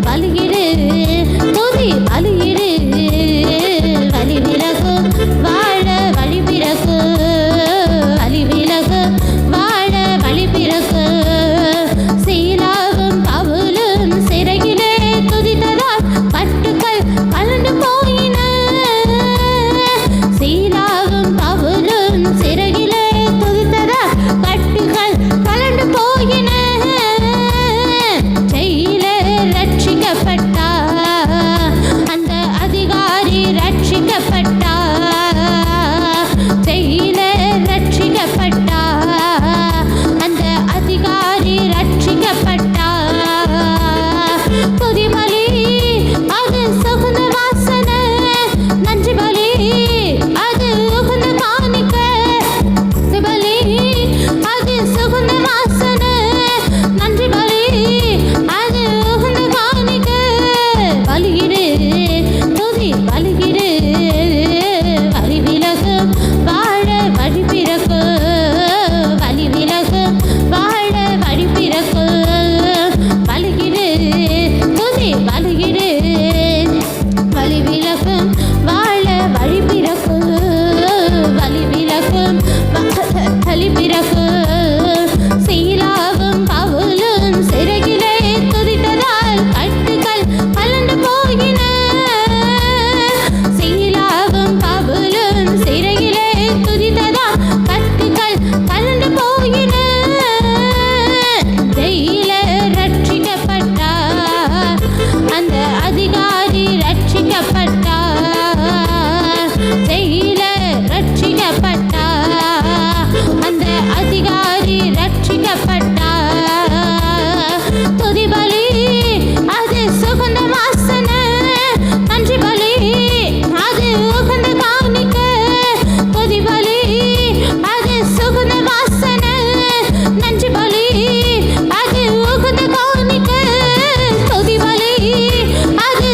பலியிடு துதி பலியிடு வலி விலகு வாழ வழி பிறகு வலி விலகு வாழ வழி பிறகு சீலாவும் பவுலும் சிறையிலே துதித்ததால் கட்டுக்கள் கலண்டு போயின சீலாவும் பவுலும் சிறையிலே துதித்ததால் கட்டுகள் கலண்டு போயின ரட்சிக்கப்பட்டா அந்த அதிகாரி ரட்சிக்கப்பட்டா ஜெயில ரட்சிக்கப்பட்டா அந்த அதிகாரி ரட்சிக்கப்பட்டா துதி பலி அது சுகந்த வாசனை நன்றி பலி அது உகந்த காணிக்க பலி அது சுகந்த வாசனை நன்றி பலி அது பலியிடு துதி பலியிடு வலி விலகு வாழ வழி பிறகு வலி விலகு வாழ வழி பிறகு பலியிடு துதி பலியிடு வலி விலகு வாழ வழி பிறகு வலி விலகு வழி பிறகு சீலாவும் பவுலும் சிறையிலே துதித்ததால் கட்டுகள் கலண்டு போயின சீலாவும் பவுலும் சிறையிலே துதித்ததால் கட்டுகள் கலண்டு போயின ஜெயில ரட்சிக்கப்பட்டா அந்த அதிகாரி ரட்சிக்கப்பட்டா ஜெயில ரட்சிக்கப்பட்டா அந்த அதிகாரி ரட்சிக்கப்பட்டா துதி பலி அது சுகந்த வாசனை நன்றி பலி அது உகந்த காணிக்க துதி பலி அது சுகந்த வாசனை நன்றி பலி அது உகந்த காணிக்க துதி பலி அது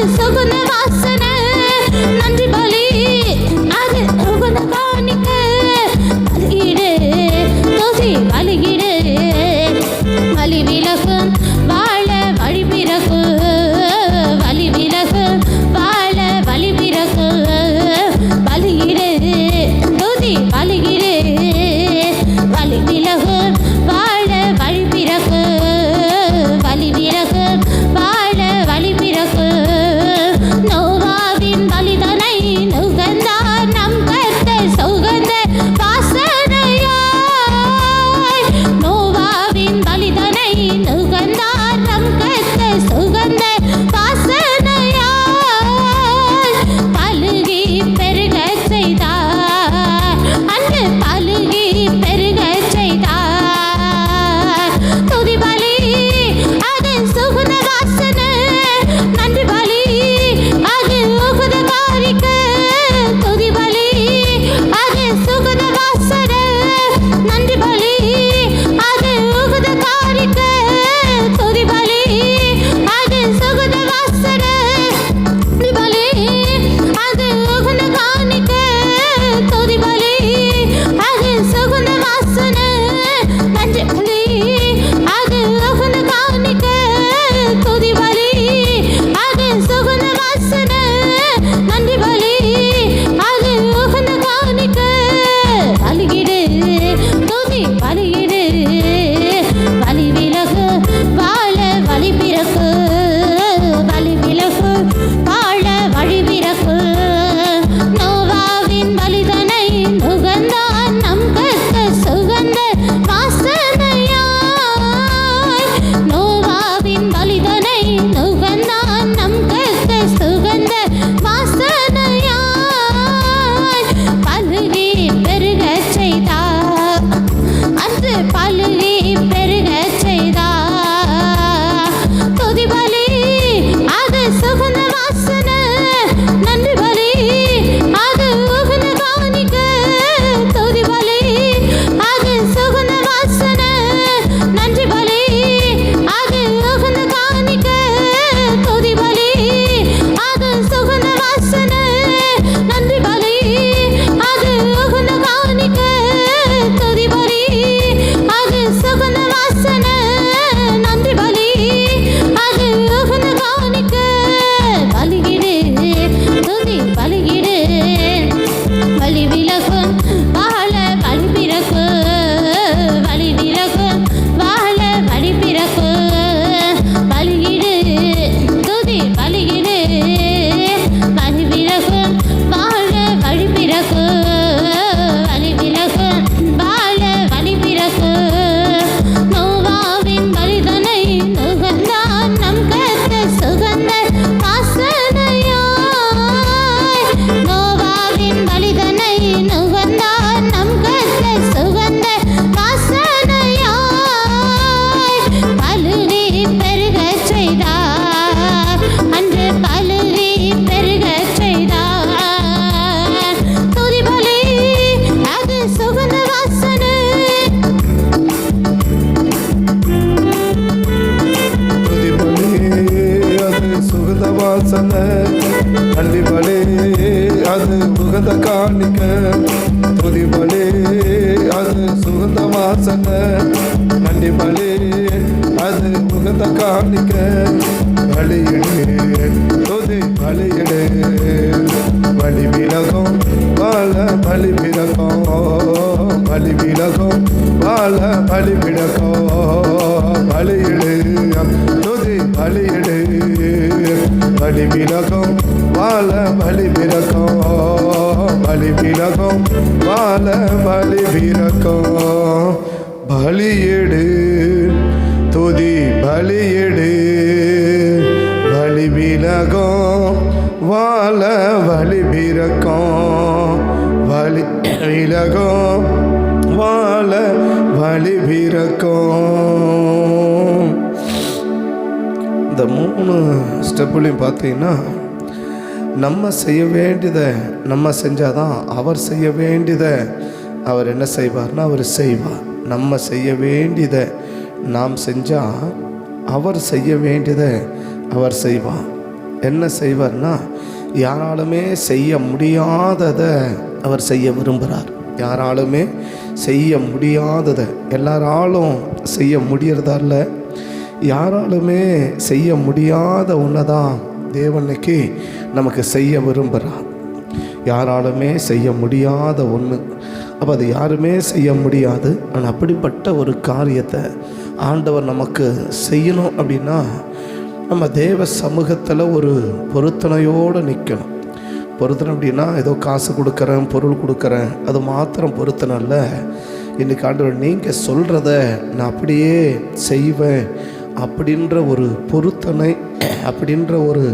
வாசனை. நன்றி பலி அது உகந்த காணிக்க, துதி பலி அது சுகந்த வாசனை. நன்றி பலி அது உகந்த காணிக்க, பலியிடு துதி பலியிடு. பலி விலகும் வாழ பலி விலகும், பலி விலகும் வாழ பலி விலகும். பலியிடு துதி பலியிடு, பலி விலகும் வாழ பலி விலகும், பலி விலகும் வாழ பலி விலகும். பலியிடு துதி பலியிடு, பலி விலகும் வாழ பலி விலகும், பலி விலகும் வாழ பலி விலகும். இந்த 3 ஸ்டெப்புலையும் பார்த்தீங்கன்னா நம்ம செய்ய வேண்டியதை நம்ம செஞ்சாதான் அவர் செய்ய வேண்டியதை அவர் என்ன செய்வார்னா அவர் செய்வார். நம்ம செய்ய வேண்டியதை நாம் செஞ்சால் அவர் செய்ய வேண்டியதை அவர் செய்வார். என்ன செய்வார்னா யாராலுமே செய்ய முடியாததை அவர் செய்ய விரும்புகிறார். யாராலுமே செய்ய முடியாததை எல்லாராலும் செய்ய முடியறதால, யாராலுமே செய்ய முடியாத ஒன்று தான் தேவனுக்கு நமக்கு செய்ய விரும்புகிறார். யாராலுமே செய்ய முடியாத ஒன்று, அப்போ அது யாருமே செய்ய முடியாது. ஆனால் அப்படிப்பட்ட ஒரு காரியத்தை ஆண்டவர் நமக்கு செய்யணும் அப்படின்னா நம்ம தேவ சமூகத்தில் ஒரு பொருத்தனையோடு நிற்கணும். பொருத்தனை அப்படின்னா ஏதோ காசு கொடுக்குறேன், பொருள் கொடுக்குறேன், அது மாத்திரம் பொருத்தனை இல்லை. இன்றைக்கி ஆண்டவர் நீங்கள் சொல்கிறத நான் அப்படியே செய்வேன் அப்படின்ற ஒரு பொருத்தனை, அப்படின்ற ஒரு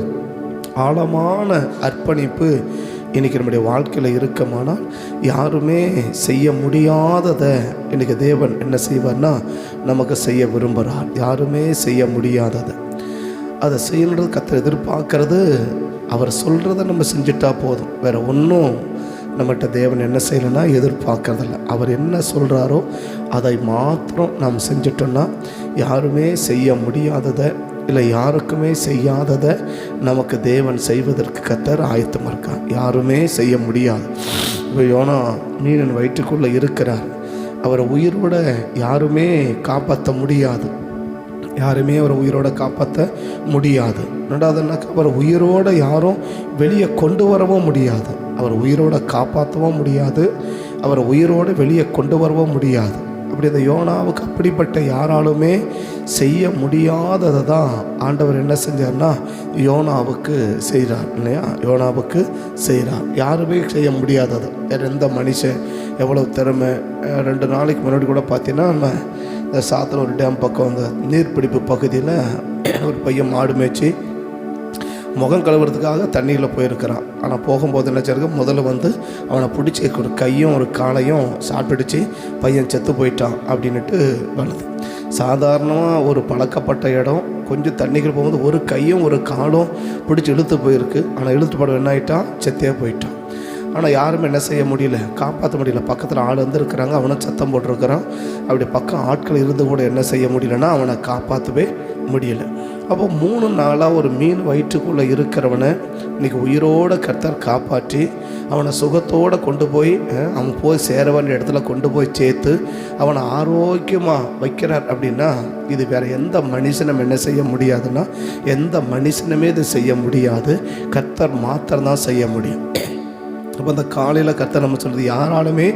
ஆழமான அர்ப்பணிப்பு இன்றைக்கி நம்முடைய வாழ்க்கையில் இருக்கமானால் யாருமே செய்ய முடியாததை இன்றைக்கி தேவன் என்ன செய்வார்னா நமக்கு செய்ய விரும்புகிறார். யாருமே செய்ய முடியாததை அதை செய்யணுன்றது கர்த்தர் எதிர்பார்க்கறது. அவர் சொல்கிறத நம்ம செஞ்சுட்டா போதும். வேறு ஒன்றும் நம்மகிட்ட தேவன் என்ன செய்யலைன்னா எதிர்பார்க்கறதில்ல. அவர் என்ன சொல்கிறாரோ அதை மாத்திரம் நாம் செஞ்சிட்டோன்னா யாருமே செய்ய முடியாததை, இல்லை யாருக்குமே செய்யாததை நமக்கு தேவன் செய்வதற்கு கர்த்தர் ஆயத்தமாக இருக்கார். யாருமே செய்ய முடியாது. இப்போ யோனா மீனின் வயிற்றுக்குள்ளே இருக்கிறார். அவரை உயிரோட யாருமே காப்பாற்ற முடியாது. யாருமே அவரை உயிரோடு காப்பாற்ற முடியாது. ரெண்டாவதுனாக்கா அவரை உயிரோடு யாரும் வெளியே கொண்டு வரவும் முடியாது. அவர் உயிரோடு காப்பாற்றவும் முடியாது, அவரை உயிரோடு வெளியே கொண்டு வரவும் முடியாது. அப்படி இந்த யோனாவுக்கு அப்படிப்பட்ட யாராலுமே செய்ய முடியாததை தான் ஆண்டவர் என்ன செஞ்சார்னா யோனாவுக்கு செய்கிறார் இல்லையா? யோனாவுக்கு செய்கிறார். யாருமே செய்ய முடியாதது. வேறு எந்த மனுஷன் எவ்வளோ திறமை. 2 நாளைக்கு முன்னாடி கூட பார்த்தீங்கன்னா நம்ம இந்த சாத்தனூர் டேம் பக்கம் அந்த நீர்பிடிப்பு பகுதியில் ஒரு பையன் மாடு மேய்ச்சி முகம் கழுவுறதுக்காக தண்ணியில் போயிருக்கிறான். ஆனால் போகும்போது என்ன செய்யறது, முதல்ல அவனை பிடிச்சி ஒரு கையும் ஒரு காலையும் சாப்பிடுச்சு, பையன் செத்து போயிட்டான் அப்படின்ட்டு வருது. சாதாரணமாக ஒரு பழக்கப்பட்ட இடம், கொஞ்சம் தண்ணிகள் போகும்போது ஒரு கையும் ஒரு காலும் பிடிச்சி இழுத்து போயிருக்கு. ஆனால் இழுத்து படம் என்ன ஆகிட்டான், செத்தே போயிட்டான். ஆனால் யாருமே என்ன செய்ய முடியல, காப்பாற்ற முடியல. பக்கத்தில் ஆள் வந்துருக்கிறாங்க, அவனும் சத்தம் போட்டிருக்கிறான். அப்படி பக்கம் ஆட்கள் இருந்து கூட என்ன செய்ய முடியலன்னா அவனை காப்பாற்றவே முடியலை. அப்போ 3 நாளாக ஒரு மீன் வயிற்றுக்குள்ளே இருக்கிறவனை இன்றைக்கி உயிரோடு கர்த்தர் காப்பாற்றி அவனை சுகத்தோடு கொண்டு போய் அவன் போய் சேர வேண்டிய இடத்துல கொண்டு போய் சேர்த்து அவனை ஆரோக்கியமாக வைக்கிறார். அப்படின்னா இது வேறு எந்த மனுஷனும் என்ன செய்ய முடியாதுன்னா, எந்த மனுஷனுமே இது செய்ய முடியாது. கர்த்தர் மாத்திரம்தான் செய்ய முடியும். அப்போ அந்த காலையில் கர்த்தர் நம்ம சொல்கிறது, யாராலுமே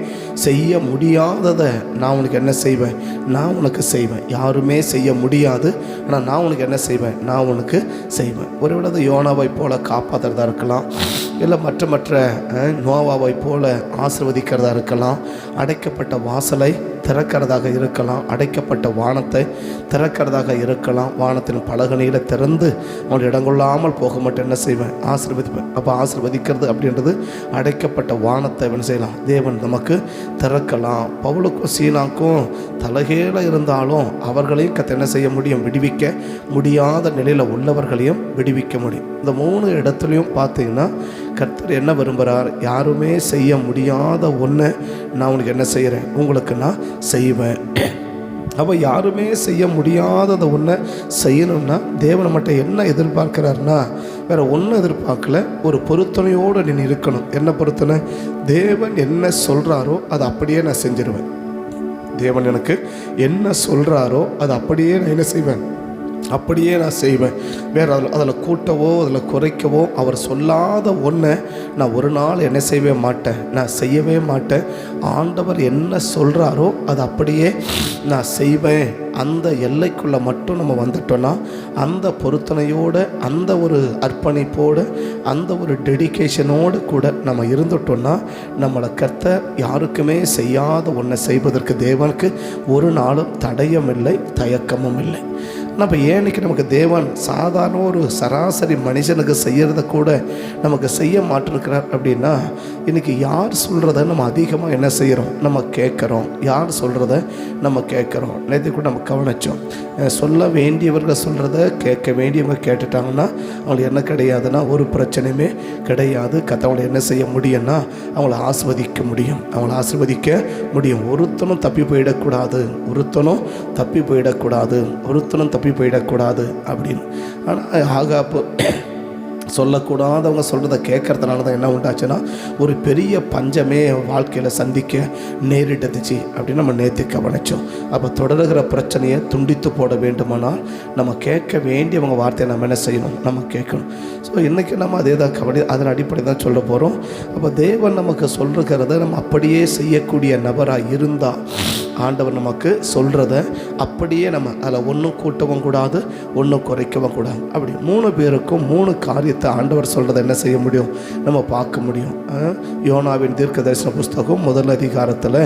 செய்ய முடியாததை நான் உனக்கு என்ன செய்வேன், நான் உனக்கு செய்வேன். யாருமே செய்ய முடியாது, ஆனால் நான் உனக்கு என்ன செய்வேன், நான் உனக்கு செய்வேன். ஒருவேளை அது யோனாவை போல் காப்பாற்றுறதா இருக்கலாம், இல்லை மற்ற நோவாவை போல ஆசீர்வதிக்கிறதா இருக்கலாம், அடைக்கப்பட்ட வாசலை திறக்கிறதாக இருக்கலாம், அடைக்கப்பட்ட வானத்தை திறக்கிறதாக இருக்கலாம். வானத்தின் பலகணியில் திறந்து அவன் இடங்கொள்ளாமல் போக மட்டும் என்ன செய்வேன், ஆசீர்வதிப்பேன். அப்போ ஆசீர்வதிக்கிறது அப்படின்றது அடைக்கப்பட்ட வானத்தை என்ன செய்யலாம், தேவன் நமக்கு திறக்கலாம். பவுலுக்கும் சீனாக்கும் தலைகீழ இருந்தாலும் அவர்களையும் என்ன செய்ய முடியும், விடுவிக்க முடியாத நிலையில் உள்ளவர்களையும் விடுவிக்க முடியும். இந்த 3 இடத்துலையும் பார்த்தீங்கன்னா கர்த்தர் என்ன விரும்புகிறார், யாருமே செய்ய முடியாத ஒன்று நான் உங்களுக்கு என்ன செய்கிறேன், உங்களுக்கு நான் செய்வேன். அவள் யாருமே செய்ய முடியாததை ஒன்றை செய்யணும்னா தேவன் நம்மகிட்ட என்ன எதிர்பார்க்கிறாருன்னா வேறு ஒன்றும் எதிர்பார்க்கல, ஒரு பொருத்தனையோடு நீ இருக்கணும். என்ன பொருத்தனை? தேவன் என்ன சொல்கிறாரோ அதை அப்படியே நான் செஞ்சிருவேன். தேவன் எனக்கு என்ன சொல்கிறாரோ அதை அப்படியே நான் என்ன செய்வேன்? அப்படியே நான் செய்வேன். வேறு அதில் கூட்டவோ அதில் குறைக்கவோ அவர் சொல்லாத ஒன்றை நான் ஒரு நாள் என்ன செய்யவே மாட்டேன், நான் செய்யவே மாட்டேன். ஆண்டவர் என்ன சொல்கிறாரோ அதை அப்படியே நான் செய்வேன். அந்த எல்லைக்குள்ளே மட்டும் நம்ம வந்துட்டோன்னா, அந்த பொருத்தனையோடு, அந்த ஒரு அர்ப்பணிப்போடு, அந்த ஒரு டெடிகேஷனோடு கூட நம்ம இருந்துட்டோன்னா, நம்மளை கர்த்தர் யாருக்குமே செய்யாத ஒன்றை செய்வதற்கு தேவனுக்கு ஒரு நாளும் தடயம் இல்லை, தயக்கமும் இல்லை. நம்ம ஏன்னைக்கு நமக்கு தேவன் சாதாரண ஒரு சராசரி மனுஷனுக்கு செய்கிறத கூட நமக்கு செய்ய மாட்டிருக்கிறார் அப்படின்னா, இன்றைக்கி யார் சொல்கிறத நம்ம அதிகமாக என்ன செய்கிறோம்? நம்ம கேட்குறோம். யார் சொல்கிறத நம்ம கேட்குறோம். நேற்று கூட நம்ம கவனித்தோம். சொல்ல வேண்டியவர்கள் சொல்கிறத கேட்க வேண்டியவங்க கேட்டுட்டாங்கன்னா அவங்களுக்கு என்ன கிடையாதுன்னா ஒரு பிரச்சனையுமே கிடையாது. கத்தவங்களை என்ன செய்ய முடியும்னா அவங்கள ஆசீர்வதிக்க முடியும். அவங்கள ஆசீர்வதிக்க முடியும். ஒருத்தனும் தப்பி போயிடக்கூடாது, ஒருத்தனும் தப்பி போயிடக்கூடாது, ஒருத்தனும் தப்பி போயிடக்கூடாது அப்படின்னு. ஆனால் ஆகாப்பு சொல்லக்கூடாதவங்க சொல்கிறத கேட்கறதுனால தான் என்ன உண்டாச்சுன்னா ஒரு பெரிய பஞ்சமே வாழ்க்கையில் சந்திக்க நேரிட்டுச்சு அப்படின்னு நம்ம நேற்று கவனித்தோம். அப்போ தொடருகிற பிரச்சனையை துண்டித்து போட வேண்டுமானால் நம்ம கேட்க வேண்டியவங்க வார்த்தையை நம்ம என்ன செய்யணும்? நம்ம கேட்கணும். ஸோ இன்றைக்கி நம்ம அதே தான் அதன் அடிப்படை தான் சொல்ல போகிறோம். அப்போ தேவன் நமக்கு சொல்கிறத நம்ம அப்படியே செய்யக்கூடிய நபராக இருந்தால் ஆண்டவர் நமக்கு சொல்கிறத அப்படியே நம்ம அதில் ஒன்றும் கூட்டவும் கூடாது, ஒன்றும் குறைக்கவும் கூடாது. அப்படி 3 பேருக்கும் 3 காரியத்தை ஆண்டவர் சொல்கிறத என்ன செய்ய முடியும்? நம்ம பார்க்க முடியும். யோனாவின் தீர்க்க தரிசன புஸ்தகம் முதல் அதிகாரத்தில்,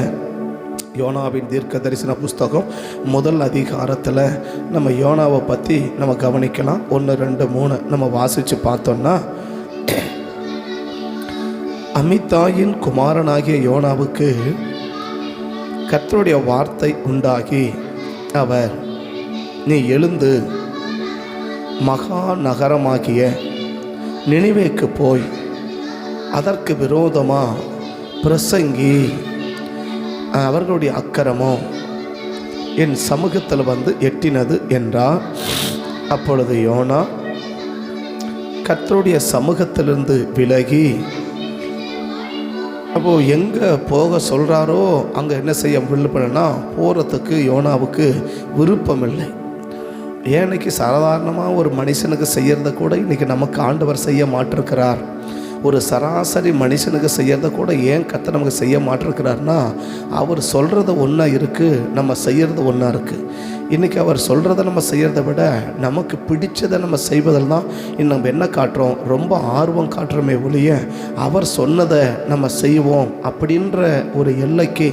யோனாவின் தீர்க்க தரிசன புஸ்தகம் முதல் அதிகாரத்தில் நம்ம யோனாவை பற்றி நம்ம கவனிக்கலாம். 1, 2, 3 நம்ம வாசித்து பார்த்தோன்னா, அமித்தாயின் குமாரனாகிய யோனாவுக்கு கர்த்தருடைய வார்த்தை உண்டாகி அவர், நீ எழுந்து மகா நகரமாகிய நினிவேக்கு போய் அதற்கு விரோதமாக பிரசங்கி, அவர்களுடைய அக்கிரமம் என் சமூகத்தில் வந்து எட்டினது என்றார். அப்பொழுது யோனா கர்த்தருடைய சமூகத்திலிருந்து விலகி, அப்போது எங்கே போக சொல்கிறாரோ அங்கே என்ன செய்ய விருப்பம்னா போகிறதுக்கு யோனாவுக்கு விருப்பம் இல்லை. ஏன்னைக்கு சாதாரணமாக ஒரு மனுஷனுக்கு செய்கிறத கூட இன்றைக்கி நமக்கு ஆண்டவர் செய்ய மாட்டிருக்கிறார். ஒரு சராசரி மனுஷனுக்கு செய்கிறத கூட ஏன் கர்த்தர் நமக்கு செய்ய மாட்டிருக்கிறார்னா, அவர் சொல்கிறது ஒன்றா இருக்குது, நம்ம செய்கிறது ஒன்றா இருக்குது. இன்றைக்கி அவர் சொல்கிறத நம்ம செய்கிறத விட நமக்கு பிடிச்சதை நம்ம செய்வதில் தான் நம்ம என்ன காட்டுறோம்? ரொம்ப ஆர்வம் காட்டுறோமே ஒழிய அவர் சொன்னதை நம்ம செய்வோம் அப்படின்ற ஒரு எல்லைக்கு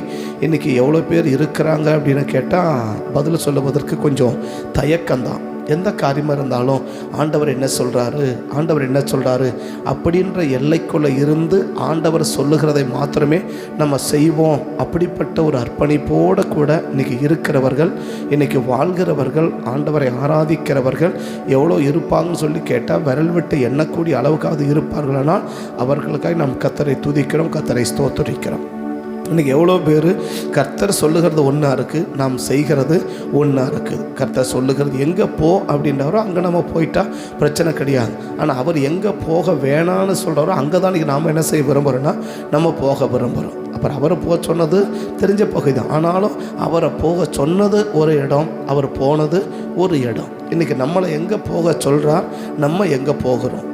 இன்றைக்கி எவ்வளோ பேர் இருக்கிறாங்க அப்படின்னு கேட்டால் பதில் சொல்லுவதற்கு கொஞ்சம் தயக்கம்தான். எந்த காரியமாக இருந்தாலும் ஆண்டவர் என்ன சொல்கிறாரு, ஆண்டவர் என்ன சொல்கிறாரு அப்படின்ற எல்லைக்குள்ளே இருந்து ஆண்டவர் சொல்லுகிறதை மாத்திரமே நம்ம செய்வோம். அப்படிப்பட்ட ஒரு அர்ப்பணிப்போடு கூட இன்றைக்கி இருக்கிறவர்கள், இன்றைக்கி வாழ்கிறவர்கள், ஆண்டவரை ஆராதிக்கிறவர்கள் எவ்வளோ இருப்பாங்கன்னு சொல்லி கேட்டால் விரல் விட்டு எண்ணக்கூடிய அளவுக்காவது இருப்பார்களானால் அவர்களுக்காக நாம் கர்த்தரை துதிக்கிறோம், கர்த்தரை ஸ்தோத்திரிக்கிறோம். இன்றைக்கி எவ்வளோ பேர் கர்த்தர் சொல்லுகிறது ஒன்றா இருக்குது, நாம் செய்கிறது ஒன்றா இருக்குது. கர்த்தர் சொல்லுகிறது எங்கே போ அப்படின்றவரோ அங்கே நம்ம போயிட்டால் பிரச்சனை கிடையாது. ஆனால் அவர் எங்கே போக வேணான்னு சொல்கிறாரோ அங்கே தான் நாம் என்ன செய்ய விரும்புகிறோன்னா நம்ம போக விரும்புகிறோம். அப்புறம் அவரை போக சொன்னது தெரிஞ்ச பகுதி தான். ஆனாலும் அவரை போக சொன்னது ஒரு இடம், அவர் போனது ஒரு இடம். இன்றைக்கி நம்மளை எங்கே போக சொல்கிறார், நம்ம எங்கே போகிறோம்?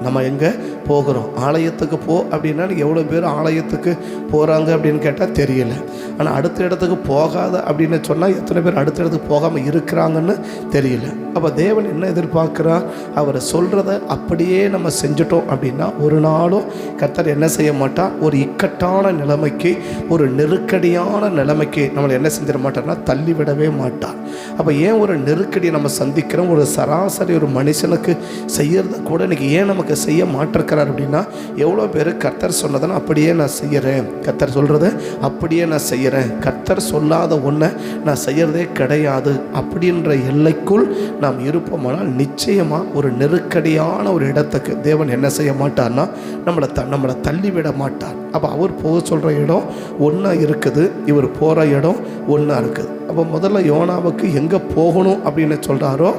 நம்ம எங்கே போகிறோம்? ஆலயத்துக்கு போ அப்படின்னா எவ்வளோ பேர் ஆலயத்துக்கு போகிறாங்க அப்படின்னு கேட்டால் தெரியல. ஆனால் அடுத்த இடத்துக்கு போகாத அப்படின்னு சொன்னால் எத்தனை பேர் அடுத்த இடத்துக்கு போகாமல் இருக்கிறாங்கன்னு தெரியல. அப்போ தேவன் என்ன எதிர்பார்க்குறார்? அவர் சொல்கிறத அப்படியே நம்ம செஞ்சிட்டோம் அப்படின்னா ஒரு நாளும் கர்த்தர் என்ன செய்ய மாட்டார்? ஒரு இக்கட்டான நிலைமைக்கு, ஒரு நெருக்கடியான நிலைமைக்கு நம்மளை என்ன செஞ்சிட மாட்டார்னா தள்ளிவிடவே மாட்டார். அப்போ ஏன் ஒரு நெருக்கடியை நம்ம சந்திக்கிறோம்? ஒரு சராசரி ஒரு மனுஷனுக்கு செய்கிறத கூட இன்றைக்கி ஏன் நமக்கு செய்ய மாட்டிருக்கிறார் அப்படின்னா, எவ்வளோ பேர் கர்த்தர் சொன்னதை அப்படியே நான் செய்கிறேன், கர்த்தர் சொல்கிறத அப்படியே நான் செய்கிறேன், கர்த்தர் சொல்லாத ஒன்றை நான் செய்கிறதே கிடையாது அப்படின்ற எல்லைக்குள் நாம் இருப்போமானால் நிச்சயமாக ஒரு நெருக்கடியான ஒரு இடத்துக்கு தேவன் என்ன செய்ய மாட்டார்னா நம்மளை தள்ளிவிட மாட்டார். அப்போ அவர் போக சொல்கிற இடம் ஒன்றா இருக்குது, இவர் போகிற இடம் ஒன்றா இருக்குது. அப்போ முதல்ல யோனாவுக்கு எங்கே போகணும் அப்படின்னு சொல்கிறாரோ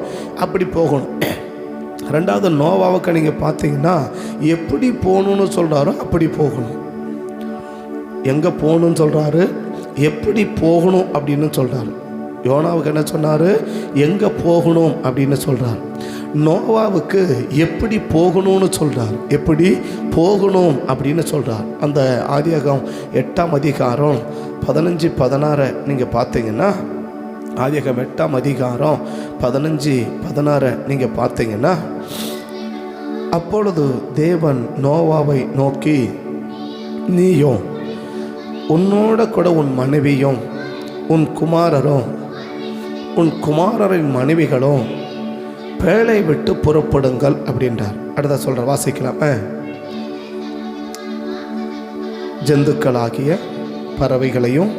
அப்படி போகணும். ரெண்டாவது நோவாவுக்கு நீங்கள் பார்த்தீங்கன்னா எப்படி போகணுன்னு சொல்கிறாரோ அப்படி போகணும். எங்கே போகணுன்னு சொல்கிறாரு, எப்படி போகணும் அப்படின்னு சொல்கிறாரு. யோனாவுக்கு என்ன சொன்னார், எங்கே போகணும் அப்படின்னு சொல்கிறார். நோவாவுக்கு எப்படி போகணும்னு சொல்கிறார், எப்படி போகணும் அப்படின்னு சொல்கிறார். அந்த ஆதியாகமம் 8ஆம் அதிகாரம் 15-16 நீங்கள் பார்த்தீங்கன்னா, ஆதியாகமம் 8ஆம் அதிகாரம் 15-16 நீங்கள் பார்த்தீங்கன்னா, அப்பொழுது தேவன் நோவாவை நோக்கி, நீயும் உன்னோட கூட உன் மனைவியும் உன் குமாரரும் உன் குமாரரின் மனைவிகளும் பேழை விட்டு புறப்படுங்கள் அப்படின்றார். அடுத்த சொல்கிற வாசிக்கலாம். ஜந்துக்களாகிய பறவைகளையும்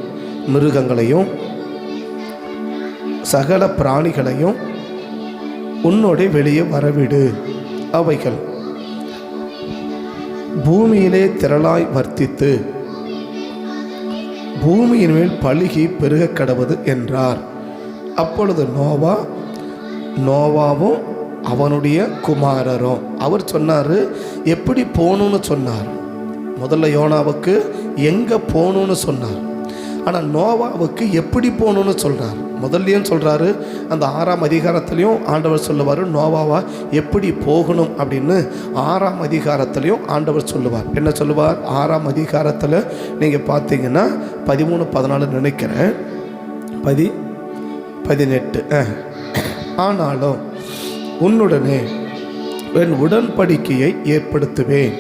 மிருகங்களையும் சகல பிராணிகளையும் உன்னோட வெளியே வரவிடு. அவைகள் பூமியிலே திரளாய் வர்த்தித்து பூமியின் மேல் பழுகி பெருக கடவது என்றார். அப்பொழுது நோவாவும் அவனுடைய குமாரரும், அவர் சொன்னார் எப்படி போகணுன்னு சொன்னார். முதல்ல யோனாவுக்கு எங்கே போகணுன்னு சொன்னார், ஆனால் நோவாவுக்கு எப்படி போகணுன்னு சொல்கிறார். முதல்லையும் சொல்கிறாரு, அந்த 6ஆம் அதிகாரத்துலேயும் ஆண்டவர் சொல்லுவார் நோவாவா எப்படி போகணும் அப்படின்னு. 6ஆம் அதிகாரத்துலேயும் ஆண்டவர் சொல்லுவார். என்ன சொல்லுவார்? 6ஆம் அதிகாரத்தில் நீங்கள் பார்த்தீங்கன்னா 13-14 நினைக்கிறேன், 18. ஆனாலும் உன்னுடனே என் உடன்படிக்கையை ஏற்படுத்துவேன்.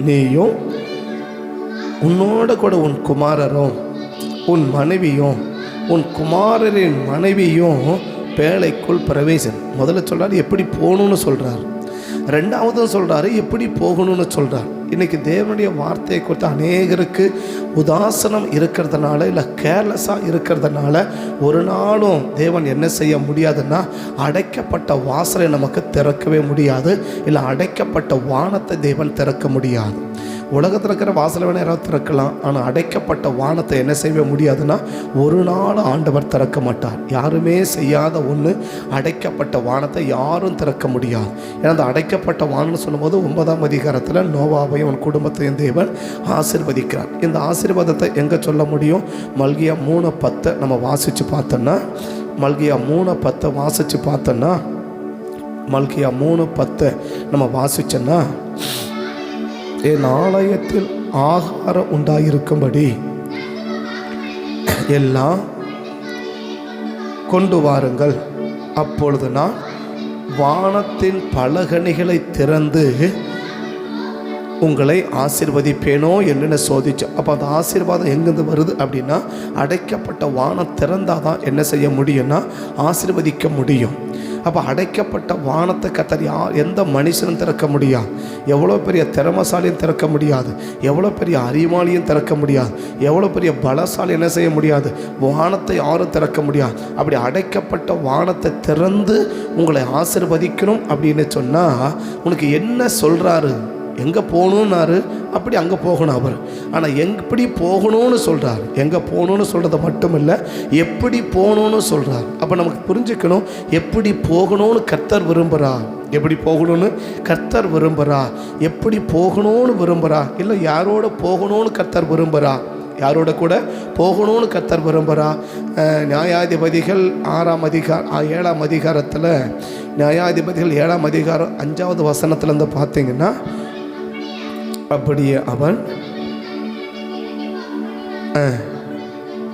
நீயும் உன்னோட கூட உன் குமாரரும் உன் மனைவியும் உன் குமாரரின் மனைவியும் பேழைக்குள் பிரவேசம். முதல்ல சொல்கிறார் எப்படி போகணுன்னு சொல்கிறார். ரெண்டாவதும் சொல்கிறாரு எப்படி போகணும்னு சொல்கிறார். இன்றைக்கி தேவனுடைய வார்த்தையை குறித்து அநேகருக்கு உதாசனம் இருக்கிறதுனால, இல்லை கேர்லெஸ்ஸாக இருக்கிறதுனால ஒரு நாளும் தேவன் என்ன செய்ய முடியாதுன்னா, அடைக்கப்பட்ட வாசலை நமக்கு திறக்கவே முடியாது, இல்லை அடைக்கப்பட்ட வானத்தை தேவன் திறக்க முடியாது. உலகத்தில் இருக்கிற வாசலை வேணால் யாராவது திறக்கலாம், ஆனால் அடைக்கப்பட்ட வானத்தை என்ன செய்ய முடியாதுன்னா ஒரு நாள் ஆண்டவர் திறக்க மாட்டார். யாருமே செய்யாத ஒன்று, அடைக்கப்பட்ட வானத்தை யாரும் திறக்க முடியாது. ஏன்னா அந்த அடைக்கப்பட்ட வானம்னு சொல்லும்போது 9ஆம் அதிகாரத்தில் நோவாவையும் அவன் குடும்பத்தையும் தேவன் ஆசீர்வதிக்கிறார். இந்த ஆசீர்வாதத்தை எங்கே சொல்ல முடியும்? மல்கியா 3:10 நம்ம வாசித்து பார்த்தோன்னா, மல்கியா 3:10 வாசித்து பார்த்தோன்னா, மல்கியா 3:10 நம்ம வாசிச்சோன்னா, என் ஆலயத்தில் ஆகாரம் உண்டாயிருக்கும்படி எல்லாம் கொண்டு வாருங்கள், அப்பொழுது நான் வானத்தின் பலகணிகளை திறந்து உங்களை ஆசீர்வதிப்பேனோ என்று நான் சோதித்தேன். அப்போ அந்த ஆசீர்வாதம் எங்கேருந்து வருது அப்படின்னா, அடைக்கப்பட்ட வானம் திறந்தால் தான் என்ன செய்ய முடியும்னா ஆசீர்வதிக்க முடியும். அப்போ அடைக்கப்பட்ட வானத்தை கர்த்தர் எந்த மனுஷனும் திறக்க முடியாது. எவ்வளோ பெரிய திறமசாலியும் திறக்க முடியாது, எவ்வளோ பெரிய அறிவாளியும் திறக்க முடியாது, எவ்வளோ பெரிய பலசாலி என்ன செய்ய முடியாது, வானத்தை யாரும் திறக்க முடியாது. அப்படி அடைக்கப்பட்ட வானத்தை திறந்து உங்களை ஆசீர்வதிக்கணும் அப்படின்னு சொன்னால், உனக்கு என்ன சொல்கிறாரு, எங்கே போகணுன்னாரு, அப்படி அங்கே போகணும் அவர். ஆனால் எப்படி போகணும்னு சொல்கிறார். எங்கே போகணுன்னு சொல்கிறத மட்டும் இல்லை, எப்படி போகணுன்னு சொல்கிறார். அப்போ நமக்கு புரிஞ்சுக்கணும், எப்படி போகணும்னு கர்த்தர் விரும்புகிறார், எப்படி போகணும்னு கர்த்தர் விரும்புகிறா, எப்படி போகணும்னு விரும்புகிறா, இல்லை யாரோட போகணும்னு கர்த்தர் விரும்புகிறா, யாரோட கூட போகணும்னு கர்த்தர் விரும்புகிறா. நியாயாதிபதிகள் 7ஆம் அதிகாரத்தில், நியாயாதிபதிகள் 7ஆம் அதிகாரம் 5வது வசனத்துலேருந்து பார்த்தீங்கன்னா, அப்படியே அவன்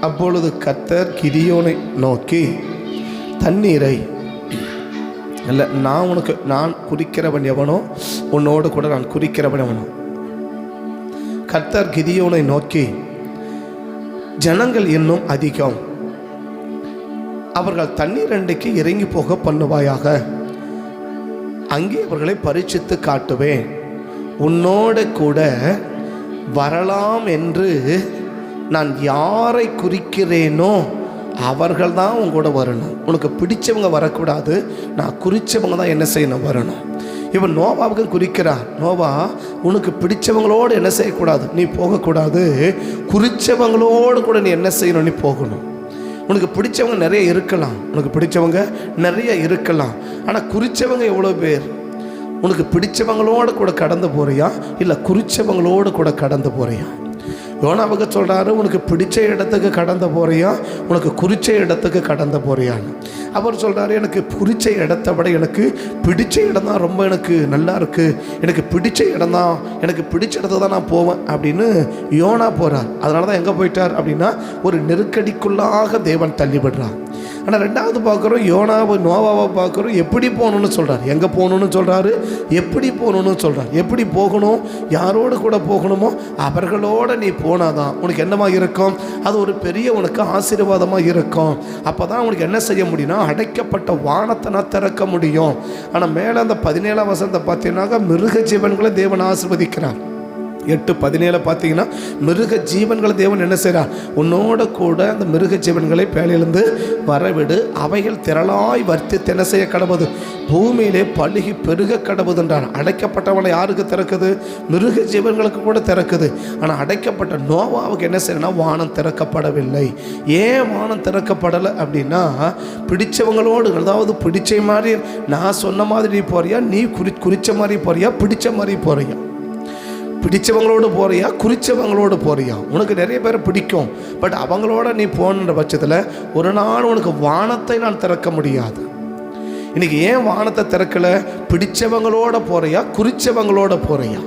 அப்பொழுது கர்த்தர் கிதியோனை நோக்கி, தண்ணீரை இல்லை, நான் குறிக்கிறவன் எவனோ உன்னோடு கூட நான் குறிக்கிறவன் எவனோ. கர்த்தர் கிதியோனை நோக்கி, ஜனங்கள் இன்னும் அதிகம், அவர்கள் தண்ணீர் அண்டைக்கு இறங்கி போக பண்ணுவாயாக, அங்கே அவர்களை பரீட்சித்து காட்டுவேன், உன்னோட கூட வரலாம் என்று நான் யாரை குறிக்கிறேனோ அவர்கள் தான் உங்களோட வரணும். உனக்கு பிடிச்சவங்க வரக்கூடாது, நான் குறித்தவங்க தான் என்ன செய்யணும், வரணும். இவன் நோவாவுக்கு குறிக்கிறார். நோவா, உனக்கு பிடிச்சவங்களோடு என்ன செய்யக்கூடாது, நீ போகக்கூடாது. குறிச்சவங்களோடு கூட நீ என்ன செய்யணும், நீ போகணும். உனக்கு பிடிச்சவங்க நிறைய இருக்கலாம், உனக்கு பிடிச்சவங்க நிறைய இருக்கலாம், ஆனால் குறிச்சவங்க எவ்வளோ பேர்? உனக்கு பிடிச்சவங்களோடு கூட கடந்து போறியா, இல்லை குறிச்சவங்களோடு கூட கடந்து போறியா? யோனாவுக்கு சொல்கிறாரு, உனக்கு பிடிச்ச இடத்துக்கு கடந்து போறியா, உனக்கு குறிச்ச இடத்துக்கு கடந்து போறியான்னு. அவர் சொல்கிறாரு, எனக்கு குறிச்ச இடத்தை விட எனக்கு பிடிச்ச இடம் தான் ரொம்ப எனக்கு நல்லா இருக்குது, எனக்கு பிடிச்ச இடம் தான், எனக்கு பிடிச்ச இடத்த தான் நான் போவேன் அப்படின்னு யோனா போகிறார். அதனால தான் எங்கே போயிட்டார் அப்படின்னா, ஒரு நெருக்கடிக்குள்ளாக தேவன் தள்ளிவிடுறார். ஆனால் ரெண்டாவது பார்க்குறோம், நோவாவை பார்க்குறோம், எப்படி போகணுன்னு சொல்கிறார், எங்கே போகணுன்னு சொல்கிறாரு, எப்படி போகணுன்னு சொல்கிறார். எப்படி போகணும், யாரோடு கூட போகணுமோ அவர்களோடு நீ போனாதான் உனக்கு என்னமாக இருக்கும், அது ஒரு பெரிய உனக்கு ஆசீர்வாதமாக இருக்கும். அப்போ தான் உனக்கு என்ன செய்ய முடியும்னா, அடைக்கப்பட்ட வானத்தை நான் திறக்க முடியும். ஆனால் மேலே அந்த 17ஆம் வசனத்தை பார்த்தீங்கன்னாக்கா, மிருக ஜீவன்களை தேவன் ஆசீர்வதிக்கிறார். 8:17 பார்த்தீங்கன்னா, மிருக ஜீவன்களை தேவன் என்ன செய்கிறார், உன்னோட கூட அந்த மிருக ஜீவன்களை பேழையிலிருந்து வரவிடு, அவைகள் திரளாய் வர்த்தித்து என்ன செய்ய கடவுது, பூமியிலே பழுகி பெருக கடவுதுன்றார். அடைக்கப்பட்டவனை யாருக்கு திறக்குது, மிருக ஜீவன்களுக்கு கூட திறக்குது. ஆனால் அடைக்கப்பட்ட நோவாவுக்கு என்ன செய்யணும்னா, வானம் திறக்கப்படவில்லை. ஏன் வானம் திறக்கப்படலை அப்படின்னா, பிடிச்சவங்களோடு, அதாவது பிடிச்ச மாதிரி நான் சொன்ன மாதிரி போறியா, நீ குறிச்ச மாதிரி போறியா, பிடிச்ச மாதிரி போறியா, பிடிச்சவங்களோடு போறியா, குறிச்சவங்களோடு போறியா? உனக்கு நிறைய பேரை பிடிக்கும், பட் அவங்களோட நீ போன்ற பட்சத்தில் ஒரு நாள் உனக்கு வானத்தை நான் திறக்க முடியாது. இன்னைக்கு ஏன் வானத்தை திறக்கலை? பிடிச்சவங்களோட போறியா, குறிச்சவங்களோட போறியா?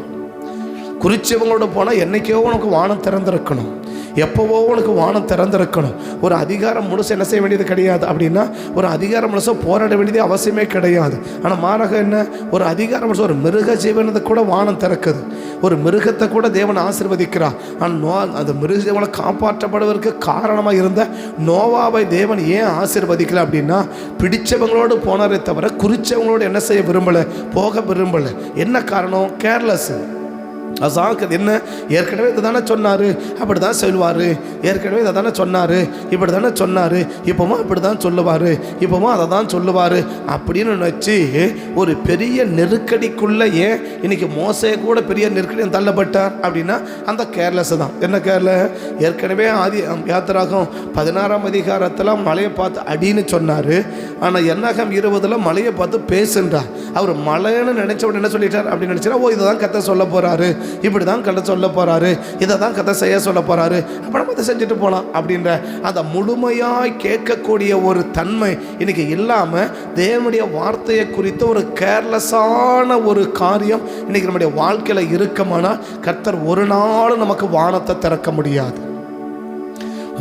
குறிச்சவங்களோட போனால் என்னைக்கோ உனக்கு வானம் திறந்திருக்கணும், எப்போவோ உனக்கு வானம் திறந்திருக்கணும். ஒரு அதிகாரம் முழுசு என்ன செய்ய வேண்டியது கிடையாது அப்படின்னா, ஒரு அதிகாரம் முழுசு போராட வேண்டியது அவசியமே கிடையாது. ஆனால் மாறாக என்ன, ஒரு அதிகாரம் முழுசு ஒரு மிருக ஜீவனத்தை கூட வானம் திறக்குது, ஒரு மிருகத்தை கூட தேவன் ஆசீர்வதிக்கிறார். ஆனால் அந்த மிருக ஜீவனை காப்பாற்றப்படுவதற்கு காரணமாக இருந்த நோவாவை தேவன் ஏன் ஆசீர்வதிக்கல அப்படின்னா, பிடிச்சவங்களோடு போனாரே தவிர குறிச்சவங்களோடு என்ன செய்ய விரும்பலை, போக விரும்பலை. என்ன காரணம்? கேர்லெஸ். அசாக்கு என்ன, ஏற்கனவே இதை தானே சொன்னார், அப்படி தான் சொல்லுவார், ஏற்கனவே இதை தானே சொன்னார், இப்படி தானே சொன்னார், இப்போவும் அப்படி தான் சொல்லுவார், இப்போவும் அதை தான் சொல்லுவார் அப்படின்னு நினச்சி ஒரு பெரிய நெருக்கடிக்குள்ளே, ஏன் இன்னைக்கு மோசே கூட பெரிய நெருக்கடி தள்ளப்பட்டார் அப்படின்னா அந்த கேர்லெஸ் தான். என்ன கேர்ல? ஏற்கனவே யாத்திராகம் 16ஆம் அதிகாரத்தில் மலையை பார்த்து அடின்னு சொன்னார், ஆனால் என்னாகம் 20 மலையை பார்த்து பேசுன்றார். அவர் மலைன்னு நினைச்ச உடனே என்ன சொல்லிட்டார் அப்படின்னு நினச்சினா, ஓ இதை தான் கத்த சொல்ல போகிறாரு, இப்படி தான் கதை சொல்ல போகிறாரு, இதை தான் கதை செய்ய சொல்ல போகிறாரு, அப்போ நம்ம அதை செஞ்சுட்டு போகலாம் அப்படின்ற அந்த முழுமையாய் கேட்கக்கூடிய ஒரு தன்மை இன்னைக்கு இல்லாமல், தேவனுடைய வார்த்தையை குறித்த ஒரு கேர்லெஸ்ஸான ஒரு காரியம் இன்னைக்கு நம்முடைய வாழ்க்கையில் இருக்குமானால், கர்த்தர் ஒரு நாள் நமக்கு வானத்தை திறக்க முடியாது.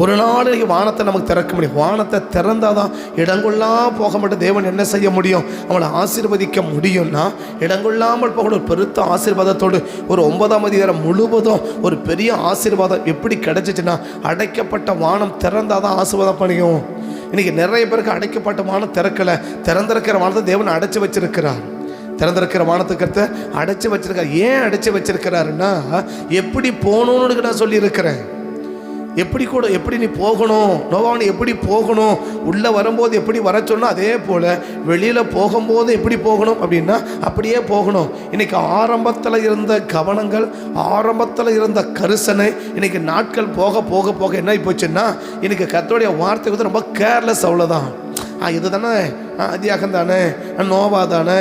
ஒரு நாளைக்கு வானத்தை நமக்கு திறக்க முடியும். வானத்தை திறந்தால் தான் இடங்கொள்ளாமல் போக மட்டும் தேவன் என்ன செய்ய முடியும், அவளை ஆசீர்வதிக்க முடியும்னா, இடங்கொள்ளாமல் போக ஒரு பெருத்த ஆசீர்வாதத்தோடு ஒரு 9ஆம் அதிகாரம் முழுவதும் ஒரு பெரிய ஆசீர்வாதம் எப்படி கிடைச்சிச்சுன்னா, அடைக்கப்பட்ட வானம் திறந்தால் தான் ஆசீர்வாதம் பண்ணியும். இன்றைக்கி நிறைய பேருக்கு அடைக்கப்பட்ட வானம் திறக்கலை, திறந்திருக்கிற வானத்தை தேவன் அடைச்சி வச்சிருக்கிறார். திறந்திருக்கிற வானத்துக்கு அடைச்சி வச்சிருக்கார். ஏன் அடைச்சி வச்சிருக்கிறாருன்னா, எப்படி போகணுன்னு நான் சொல்லியிருக்கிறேன். எப்படி நீ போகணும், நோவானி எப்படி போகணும், உள்ளே வரும்போது எப்படி வர சொன்னால் அதே போல் வெளியில் போகும்போது எப்படி போகணும் அப்படின்னா அப்படியே போகணும். இன்றைக்கி ஆரம்பத்தில் இருந்த கவனங்கள், ஆரம்பத்தில் இருந்த கரிசனை இன்றைக்கி நாட்கள் போக போக போக என்ன போச்சுன்னா, இன்றைக்கி கர்த்தருடைய வார்த்தை வந்து ரொம்ப கேர்லெஸ். அவ்வளோதான். இது தானே அதியாகம் தானே, நோவா தானே,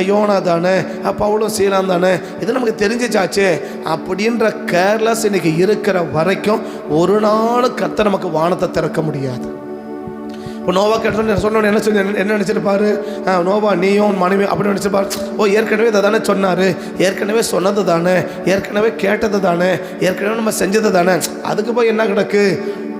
யோனா தானே, பவுலும் சீலான் தானே, இது நமக்கு தெரிஞ்சிச்சாச்சு அப்படின்ற கேர்லெஸ் இன்னைக்கு இருக்கிற வரைக்கும் ஒரு நாள் கர்த்தர் நமக்கு வானத்தை திறக்க முடியாது. இப்போ நோவா கேட்ட சொன்னோன்னு என்ன நினச்சிருப்பாரு, நோவா நீயும் மனைவி அப்படின்னு நினச்சிருப்பாரு. ஓ ஏற்கனவே இதை தானே சொன்னார், ஏற்கனவே சொன்னது தானே, ஏற்கனவே கேட்டது தானே, ஏற்கனவே நம்ம செஞ்சது தானே, அதுக்கு போய் என்ன கிடக்கு?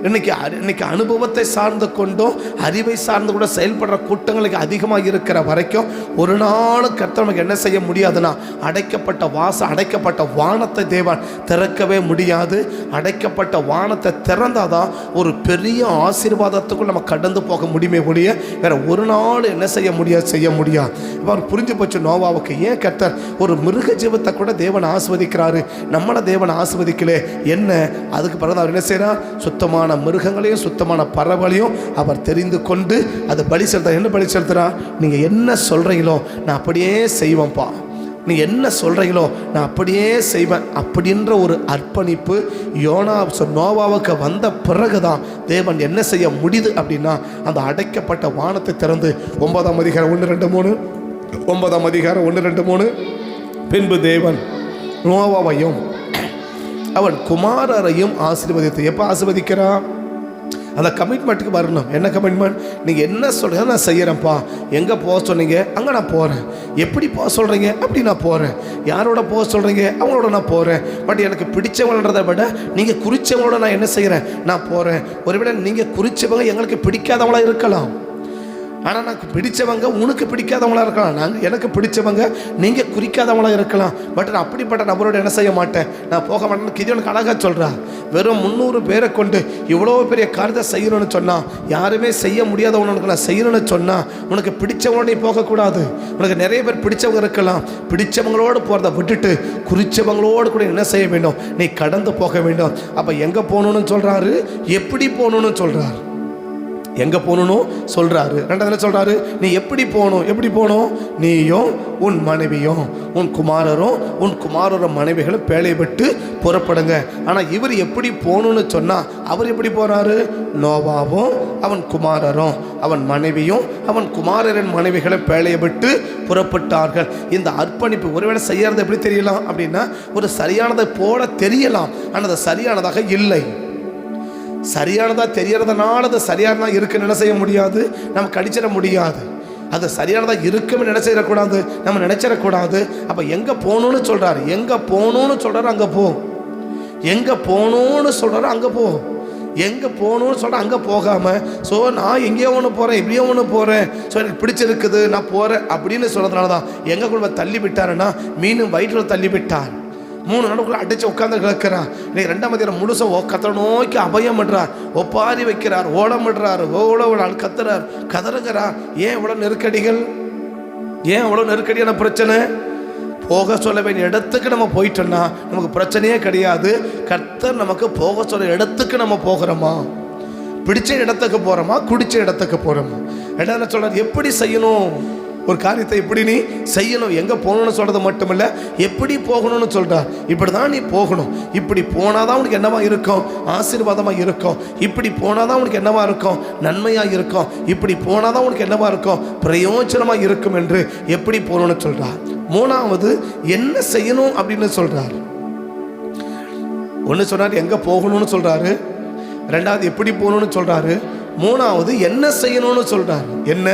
இன்னைக்கு அனுபவத்தை சார்ந்து கொண்டும் அறிவை சார்ந்து கூட செயல்படுற கூட்டங்களுக்கு அதிகமாக இருக்கிற வரைக்கும் ஒரு நாள் கர்த்தர் நமக்கு என்ன செய்ய முடியாதுன்னா, அடைக்கப்பட்ட வானத்தை தேவன் திறக்கவே முடியாது. அடைக்கப்பட்ட வானத்தை திறந்தாதான் ஒரு பெரிய ஆசீர்வாதத்துக்குள் நம்ம கடந்து போக முடியுமே ஒழிய வேற ஒரு நாள் என்ன செய்ய முடியாது. இப்போ அவர் புரிஞ்சு போச்சு நோவாவுக்கு, ஏன் கர்த்தர் ஒரு மிருக ஜீவத்தை கூட தேவன் ஆஸ்வதிக்கிறாரு, நம்மளை தேவன் ஆஸ்வதிக்கலே என்ன? அதுக்கு பிறகு அவர் என்ன செய்யறார், சுத்தமான மிருகங்களையும் சுத்தமான பறவைகளையும் அவர் தெரிந்து கொண்டு அதை பலி செலுத்த. என்ன பலி செலுத்துறா? நீங்கள் என்ன சொல்கிறீங்களோ நான் அப்படியே செய்வேன்ப்பா, நீ என்ன சொல்கிறீங்களோ நான் அப்படியே செய்வேன் அப்படின்ற ஒரு அர்ப்பணிப்பு நோவாவுக்கு வந்த பிறகுதான் தேவன் என்ன செய்ய முடியுது அப்படின்னா, அந்த அடைக்கப்பட்ட வானத்தை திறந்து 9ஆம் அதிகாரம் 1-2-3 9ஆம் அதிகாரம் 1-2-3 பின்பு தேவன் நோவாவையும் அவன் குமாரரையும் ஆசீர்வதித்து. எப்போ ஆசீர்வதிக்கிறான்? அந்த கமிட்மெண்ட்டுக்கு வரணும். என்ன கமிட்மெண்ட்? நீங்கள் என்ன சொல்கிறீங்க நான் செய்கிறேன்ப்பா. எங்கே போக சொன்னீங்க அங்கே நான் போகிறேன். எப்படி போக சொல்கிறீங்க அப்படி நான் போகிறேன். யாரோட போக சொல்கிறீங்க அவங்களோட நான் போகிறேன். பட் எனக்கு பிடிச்சவங்கன்றதை விட நீங்கள் குறித்தவங்களோட நான் என்ன செய்கிறேன், நான் போகிறேன். ஒருவேளை நீங்கள் குறித்தவங்க எங்களுக்கு பிடிக்காதவங்களாக இருக்கலாம், ஆனால் எனக்கு பிடிச்சவங்க உனக்கு பிடிக்காதவங்களாக இருக்கலாம். எனக்கு பிடிச்சவங்க நீங்கள் குறிக்காதவங்களாக இருக்கலாம். பட் நான் அப்படிப்பட்ட நபரோடு என்ன செய்ய மாட்டேன், நான் போக மாட்டேன்னு கிதியோனுக்கு அழகாக சொல்கிறான். வெறும் 300 பேரை கொண்டு இவ்வளோ பெரிய காரியத்தை செய்யணும்னு சொன்னால், யாருமே செய்ய முடியாதவனுக்கு நான் செய்யணும்னு சொன்னால், உனக்கு பிடிச்சவங்களோட நீ போகக்கூடாது. உனக்கு நிறைய பேர் பிடிச்சவங்க இருக்கலாம். பிடிச்சவங்களோடு போகிறத விட்டுட்டு குறித்தவங்களோடு கூட என்ன செய்ய வேண்டும், நீ கடந்து போக வேண்டும். அப்போ எங்கே போகணுன்னு சொல்கிறாரு, எப்படி போகணுன்னு சொல்கிறார். எங்கே போகணும் சொல்கிறாரு. ரெண்டாவது சொல்கிறாரு, நீ எப்படி போகணும், நீயும் உன் மனைவியும் உன் குமாரரோட மனைவிகளும் பேழையை விட்டு புறப்படுங்க. ஆனால் இவர் எப்படி போகணும்னு சொன்னால், அவர் எப்படி போகிறாரு, நோவாவும் அவன் குமாரரும் அவன் மனைவியும் அவன் குமாரரின் மனைவிகளும் பேழையை விட்டு புறப்பட்டார்கள். இந்த அர்ப்பணிப்பு ஒருவேளை செய்யறது எப்படி தெரியலாம் அப்படின்னா, ஒரு சரியானதை போல தெரியலாம், ஆனால் அது சரியானதாக இல்லை. சரியானதாக தெரியறதுனால அது சரியானதாக இருக்குன்னு என்ன செய்ய முடியாது, நம்ம கடிச்சிட முடியாது. அது சரியானதாக இருக்குன்னு நினைச்சிடக்கூடாது, நம்ம நினைச்சிடக்கூடாது. அப்போ எங்கே போகணுன்னு சொல்கிறாரு, அங்கே போ. எங்கே போகணுன்னு சொல்கிறாரு அங்கே போ. எங்கே போகணுன்னு சொல்கிற அங்கே போகாமல், ஸோ நான் எங்கேயோ ஒன்று போகிறேன் இப்படியோ ஒன்று போகிறேன், ஸோ எனக்கு பிடிச்சிருக்குது நான் போகிறேன் அப்படின்னு சொல்கிறதுனால தான் எங்கே கொண்டு தள்ளி விட்டாருன்னா, மீனும் வயிற்றில் தள்ளி விட்டார். 3 நாளுக்குள்ள அடிச்சு உட்காந்து கிடக்கிறார். இன்னைக்கு 2ஆம் அதிகாரம் முழுசும் கத்தரை நோக்கி அபயம் பண்றார், ஒப்பாரி வைக்கிறார், ஓடம் பண்றாரு, ஓட கத்துறார், கதறுகிறார். ஏன் இவ்வளோ நெருக்கடிகள், ஏன் இவ்வளோ நெருக்கடியான பிரச்சனை? போக சொல்ல வேண்டிய இடத்துக்கு நம்ம போயிட்டோம்னா நமக்கு பிரச்சனையே கிடையாது. கர்த்தர் நமக்கு போக சொல்ல இடத்துக்கு நம்ம போகிறோமா, பிடிச்ச இடத்துக்கு போகிறோமா, குடிச்ச இடத்துக்கு போகிறோமா? என்ன சொல்றார், எப்படி செய்யணும் ஒரு காரியத்தை, எப்படி நீ செய்யணும், எங்கே போகணும்னு சொல்கிறது மட்டுமில்லை, எப்படி போகணும்னு சொல்கிறார். இப்படி தான் நீ போகணும், இப்படி போனால் தான் உனக்கு என்னவா இருக்கும், ஆசீர்வாதமாக இருக்கும். இப்படி போனால் தான் உனக்கு என்னவா இருக்கும், நன்மையாக இருக்கும். இப்படி போனால் தான் உனக்கு என்னவா இருக்கும், பிரயோஜனமாக இருக்கும் என்று எப்படி போகணும்னு சொல்கிறார். 3வது என்ன செய்யணும் அப்படின்னு சொல்கிறார். ஒன்று சொன்னார் எங்கே போகணும்னு சொல்கிறாரு, 2வது எப்படி போகணும்னு சொல்கிறாரு, 3வது என்ன செய்யணும்னு சொல்கிறார், என்ன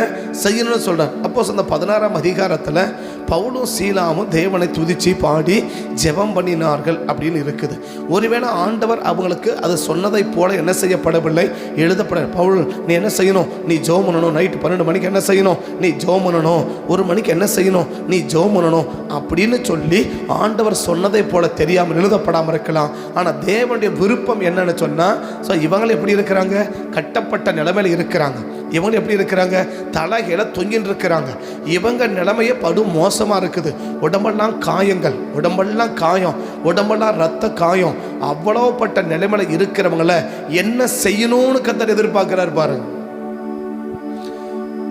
செய்யணும்னு சொல்கிறார். அப்போ அந்த 16ஆம் அதிகாரத்தில் பவுலும் சீலாவும் தேவனை துதிச்சு பாடி ஜெபம் பண்ணினார்கள் அப்படின்னு இருக்குது. ஒருவேளை ஆண்டவர் அவங்களுக்கு அது சொன்னதை போல என்ன செய்யப்படவில்லை, எழுதப்பட. பவுல் நீ என்ன செய்யணும், நீ ஜெபம் பண்ணணும், நைட்டு 12 மணிக்கு என்ன செய்யணும், நீ ஜெபம் பண்ணணும், 1 மணிக்கு என்ன செய்யணும், நீ ஜெபம் பண்ணணும் அப்படின்னு சொல்லி ஆண்டவர் சொன்னதை போல தெரியாமல் எழுதப்படாமல் இருக்கலாம். ஆனால் தேவனுடைய விருப்பம் என்னன்னு சொன்னால், ஸோ இவங்களை எப்படி இருக்கிறாங்க, கட்டப்பட்ட நிலைமையில் இருக்கிறாங்க. இவங்க எப்படி இருக்கிறாங்க, தலைகளை தொங்கின்னு இருக்கிறாங்க. இவங்க நிலைமையை படு மோசமாக இருக்குது. உடம்பெல்லாம் காயங்கள், உடம்பெல்லாம் காயம், உடம்பெல்லாம் ரத்த காயம். அவ்வளவுப்பட்ட நிலைமையில் இருக்கிறவங்கள என்ன செய்யணும்னு கர்த்தர் எதிர்பார்க்கிறார் பாருங்க.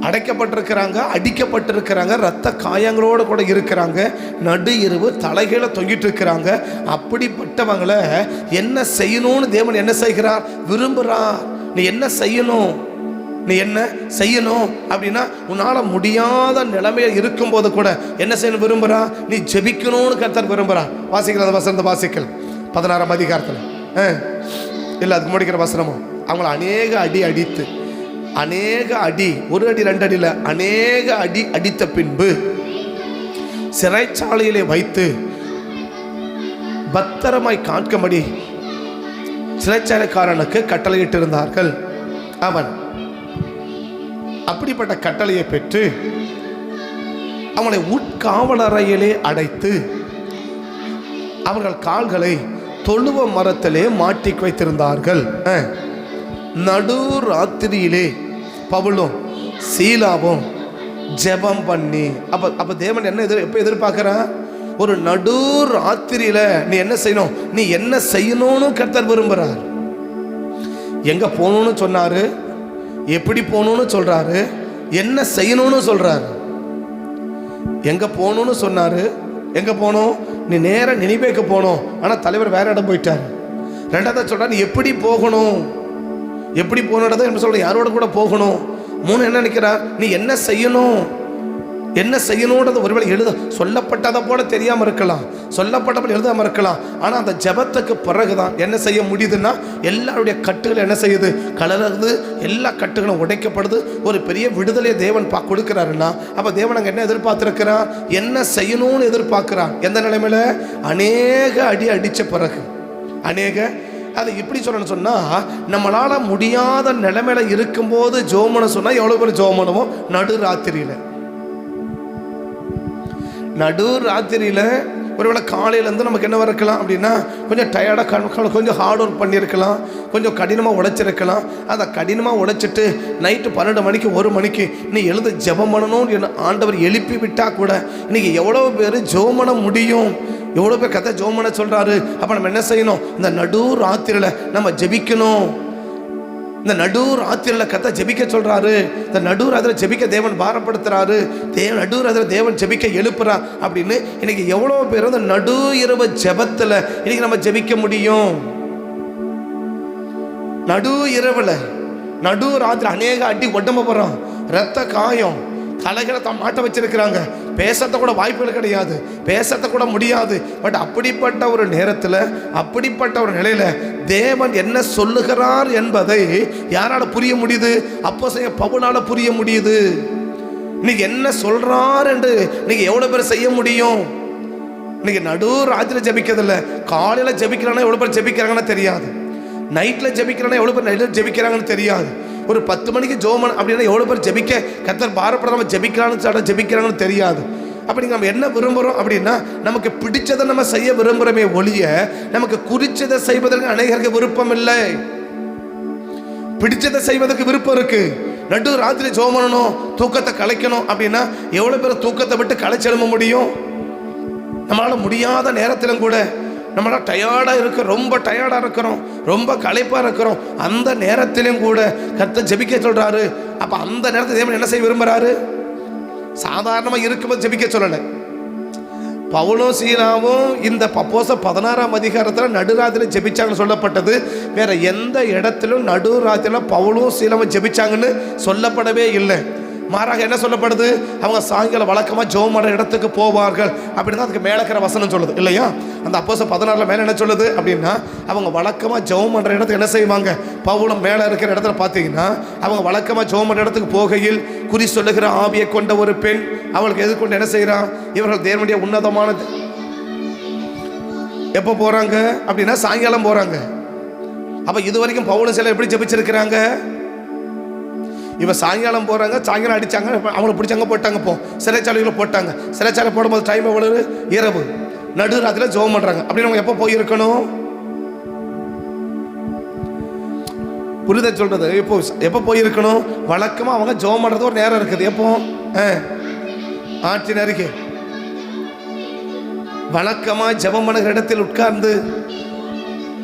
அடைக்கப்பட்டிருக்கிறாங்க, அடிக்கப்பட்டிருக்கிறாங்க, ரத்த காயங்களோடு கூட இருக்கிறாங்க, நடு இரவு தலைகளை தொங்கிட்டு இருக்கிறாங்க. அப்படிப்பட்டவங்களை என்ன செய்யணும்னு தேவன் என்ன செய்கிறார், விரும்புகிறார். நீ என்ன செய்யணும், நீ என்ன செய்யணும் அப்படின்னா, உன்னால் முடியாத நிலைமையில் இருக்கும்போது கூட என்ன செய்யணும் விரும்புகிறா, நீ ஜெபிக்கணும்னு கர்த்தர் விரும்புகிறார். வாசிக்கிற அந்த வசனத்தை வாசிக்கல் 16ஆம் அதிகாரத்தில் இல்லை, அதுக்கு முடிக்கிற வசனமும் அவங்கள அநேக அடி அடித்து, அநேக அடி, 1 அடி 2 அடியில் அநேக அடி அடித்த பின்பு சிறைச்சாலையிலே வைத்து பத்திரமாய் காக்கும்படி சிறைச்சாலைக்காரனுக்கு கட்டளையிட்டு இருந்தார்கள். அவன் அப்படிப்பட்ட கட்டளையை பெற்று அவனை உட்காவலறையிலே அடைத்து அவர்கள் கால்களை தொழுவ மரத்திலே மாட்டி வைத்திருந்தார்கள். நடு ராத்திரியிலே பவுலும் சீலாவும் ஜெபம் பண்ணி, அப்ப தேவன் என்ன எப்போ எதிர்பார்க்கிறான், ஒரு நடு ராத்திரியில நீ என்ன செய்யணும், நீ என்ன செய்யணும்னு கர்த்தர் விரும்புகிறார். எங்க போகணும்னு சொன்னாரு, எப்படி போகணும்னு சொல்றாரு, என்ன செய்யணும்னு சொல்றாரு. எங்க போகணும்னு சொன்னாரு, எங்கே போகணும்? நீ நேராக நினிவேக்கு போகணும். ஆனால் தலைவர் வேற இடம் போயிட்டார். ரெண்டாவது சொல்கிறா நீ எப்படி போகணும், எப்படி போகணுன்றதை என்ன சொல்கிற, யாரோட கூட போகணும். மூணு என்ன நினைக்கிறா, நீ என்ன செய்யணும், என்ன செய்யணுன்றது ஒருவேளை சொல்லப்பட்டதை போல தெரியாமல் இருக்கலாம், சொல்லப்பட்டபடி எழுதாமல் இருக்கலாம். ஆனால் அந்த ஜெபத்துக்கு பிறகுதான் என்ன செய்ய முடியுதுன்னா, எல்லாருடைய கட்டுகள் என்ன செய்யுது, கலருது, எல்லா கட்டுகளும் உடைக்கப்படுது. ஒரு பெரிய விடுதலையை தேவன் கொடுக்குறாருன்னா, அப்போ தேவன் அங்கே என்ன எதிர்பார்த்துருக்கிறான், என்ன செய்யணும்னு எதிர்பார்க்குறான். எந்த நிலைமையில? அநேக அடி அடித்த பிறகு, அநேக அதை இப்படி சொல்லணும்னு சொன்னால், நம்மளால் முடியாத நிலைமையில இருக்கும்போது ஜோமனை சொன்னால் எவ்வளோ பேர் ஜோமனமோ, நடு ராத்திரியில் ஒருவேளை காலையிலேருந்து நமக்கு என்ன இருக்கலாம் அப்படின்னா, கொஞ்சம் டயர்டாக, கொஞ்சம் ஹார்ட் ஒர்க் பண்ணியிருக்கலாம், கொஞ்சம் கடினமாக உழைச்சிருக்கலாம். அதை கடினமாக உழைச்சிட்டு நைட்டு 12 மணிக்கு 1 மணிக்கு நீ எழுத ஜெபம் பண்ணணும்னு ஆண்டவர் எழுப்பி விட்டால் கூட இன்றைக்கி எவ்வளோ பேர் ஜெபம் பண்ண முடியும், எவ்வளோ பேர் கதை ஜெபம் பண்ண சொல்கிறாரு. அப்போ நம்ம என்ன செய்யணும், இந்த நடு ராத்திரியில் நம்ம ஜெபிக்கணும். இந்த நடு ராத்திரியில் கத்த ஜெபிக்க சொல்றாரு. இந்த நடு ராத்திரியில் ஜெபிக்க தேவன் பாரப்படுத்துறாரு. நடு ராத்திரியில் தேவன் ஜெபிக்க எழுப்புறா அப்படின்னு இன்னைக்கு எவ்வளோ பேர் இந்த நடு இரவு ஜெபத்தில் இன்னைக்கு நம்ம ஜெபிக்க முடியும். நடு இரவுல நடு ராத்திரி அநேக அடி உடம்பு போகிறோம், ரத்த காயம், தலைகளை தான் மாட்ட வச்சிருக்கிறாங்க. பேசத்த கூட வாய்ப்புகள் கிடையாது, பேசத்த கூட முடியாது. பட் அப்படிப்பட்ட ஒரு நேரத்தில், அப்படிப்பட்ட ஒரு நிலையில தேவன் என்ன சொல்லுகிறார் என்பதை யாரால புரிய முடியுது? அப்போஸ்தலன் பவுலால புரிய முடியுது. இன்னைக்கு என்ன சொல்றார் என்று நீங்க எவ்வளவு பேர் செய்ய முடியும்? இன்னைக்கு நடு ராத்திரி ஜெபிக்கிறதில்ல, காலையில ஜெபிக்கிறாங்கன்னா எவ்வளவு பேர் ஜெபிக்கிறாங்கன்னு தெரியாது, நைட்ல ஜெபிக்கிறாங்கன்னா எவ்வளவு பேர் நைட்ல ஜெபிக்கிறாங்கன்னு தெரியாது. ஒரு 10 மணிக்கு ஜோமன் அப்படின்னா எவ்வளோ பேர் ஜெபிக்க கர்த்தர் பாரப்படாமல் ஜெபிக்கிறாங்கன்னு தெரியாது. அப்படி நம்ம என்ன விரும்புகிறோம் அப்படின்னா, நமக்கு பிடிச்சதை நம்ம செய்ய விரும்புகிறோமே ஒழிய நமக்கு குறிச்சதை செய்வதற்கு அநேகருக்கு விருப்பம் இல்லை. பிடிச்சதை செய்வதற்கு விருப்பம் இருக்கு. நடு ராத்திரி ஜெபம் பண்ணணும், தூக்கத்தை கலைக்கணும் அப்படின்னா எவ்வளோ பேர் தூக்கத்தை விட்டு கலைச்செழும்ப முடியும்? நம்மளால் முடியாத நேரத்திலும் கூட, நம்மளால் டயர்டாக இருக்க, ரொம்ப டயர்டாக இருக்கிறோம், ரொம்ப களைப்பாக இருக்கிறோம், அந்த நேரத்திலையும் கூட கர்த்தர் ஜெபிக்க சொல்கிறாரு. அப்போ அந்த நேரத்தில் தேவன் என்ன செய்ய விரும்புகிறாரு? சாதாரணமாக இருக்கும்போது ஜெபிக்க சொல்லலை. பவுலும் சீலாவும் இந்த அப்போஸ்தலர் 16ஆம் அதிகாரத்தில் நடுராத்திரியில் ஜெபிச்சாங்கன்னு சொல்லப்பட்டது. வேற எந்த இடத்திலும் நடுராத்திரியில் பவுலும் சீலாவும் ஜெபிச்சாங்கன்னு சொல்லப்படவே இல்லை. மாறாக என்ன சொல்லப்படுது, அவங்க சாயங்காலம் வழக்கமாக ஜெபம் பண்ணுற இடத்துக்கு போவார்கள் அப்படின்னு தான் அதுக்கு மேலே இருக்கிற வசனம் சொல்லுது இல்லையா? அந்த அப்போஸ்தலர் 16 மேலே என்ன சொல்லுது அப்படின்னா, அவங்க வழக்கமாக ஜெபம் பண்ணுற இடத்துக்கு என்ன செய்வாங்க, பவுலும் மேலே இருக்கிற இடத்துல பார்த்தீங்கன்னா அவங்க வழக்கமாக ஜெபம் பண்ணுற இடத்துக்கு போகையில் குறி சொல்லுகிற ஆவியை கொண்ட ஒரு பெண் அவளுக்கு எதிர்கொண்டு என்ன செய்கிறான், இவர்கள் தேவனுடைய உன்னதமானது எப்போ போகிறாங்க அப்படின்னா சாயங்காலம் போகிறாங்க. அப்போ இது வரைக்கும் பவுலும் சில எப்படி ஜெபிச்சிருக்கிறாங்க, இவன் சாயங்காலம் போகிறாங்க, சாயங்காலம் அடித்தாங்க, அவங்கள பிடிச்சாங்க, போட்டாங்க, சிறைச்சாலைகளை போட்டாங்க. சிறைச்சாலை போடும்போது டைம் எவ்வளவு, இரவு, நடு ராத்திரியில் ஜெபம் பண்ணுறாங்க. அப்படின்னு அவங்க எப்போ போயிருக்கணும், புரித சொல்கிறது, எப்போ போயிருக்கணும்? வழக்கமாக அவங்க ஜெபம் பண்ணுறது ஒரு நேரம் இருக்குது. எப்போ? ஆட்சி நெருக்கி வழக்கமாக ஜெபம் பண்ணுகிற இடத்தில் உட்கார்ந்து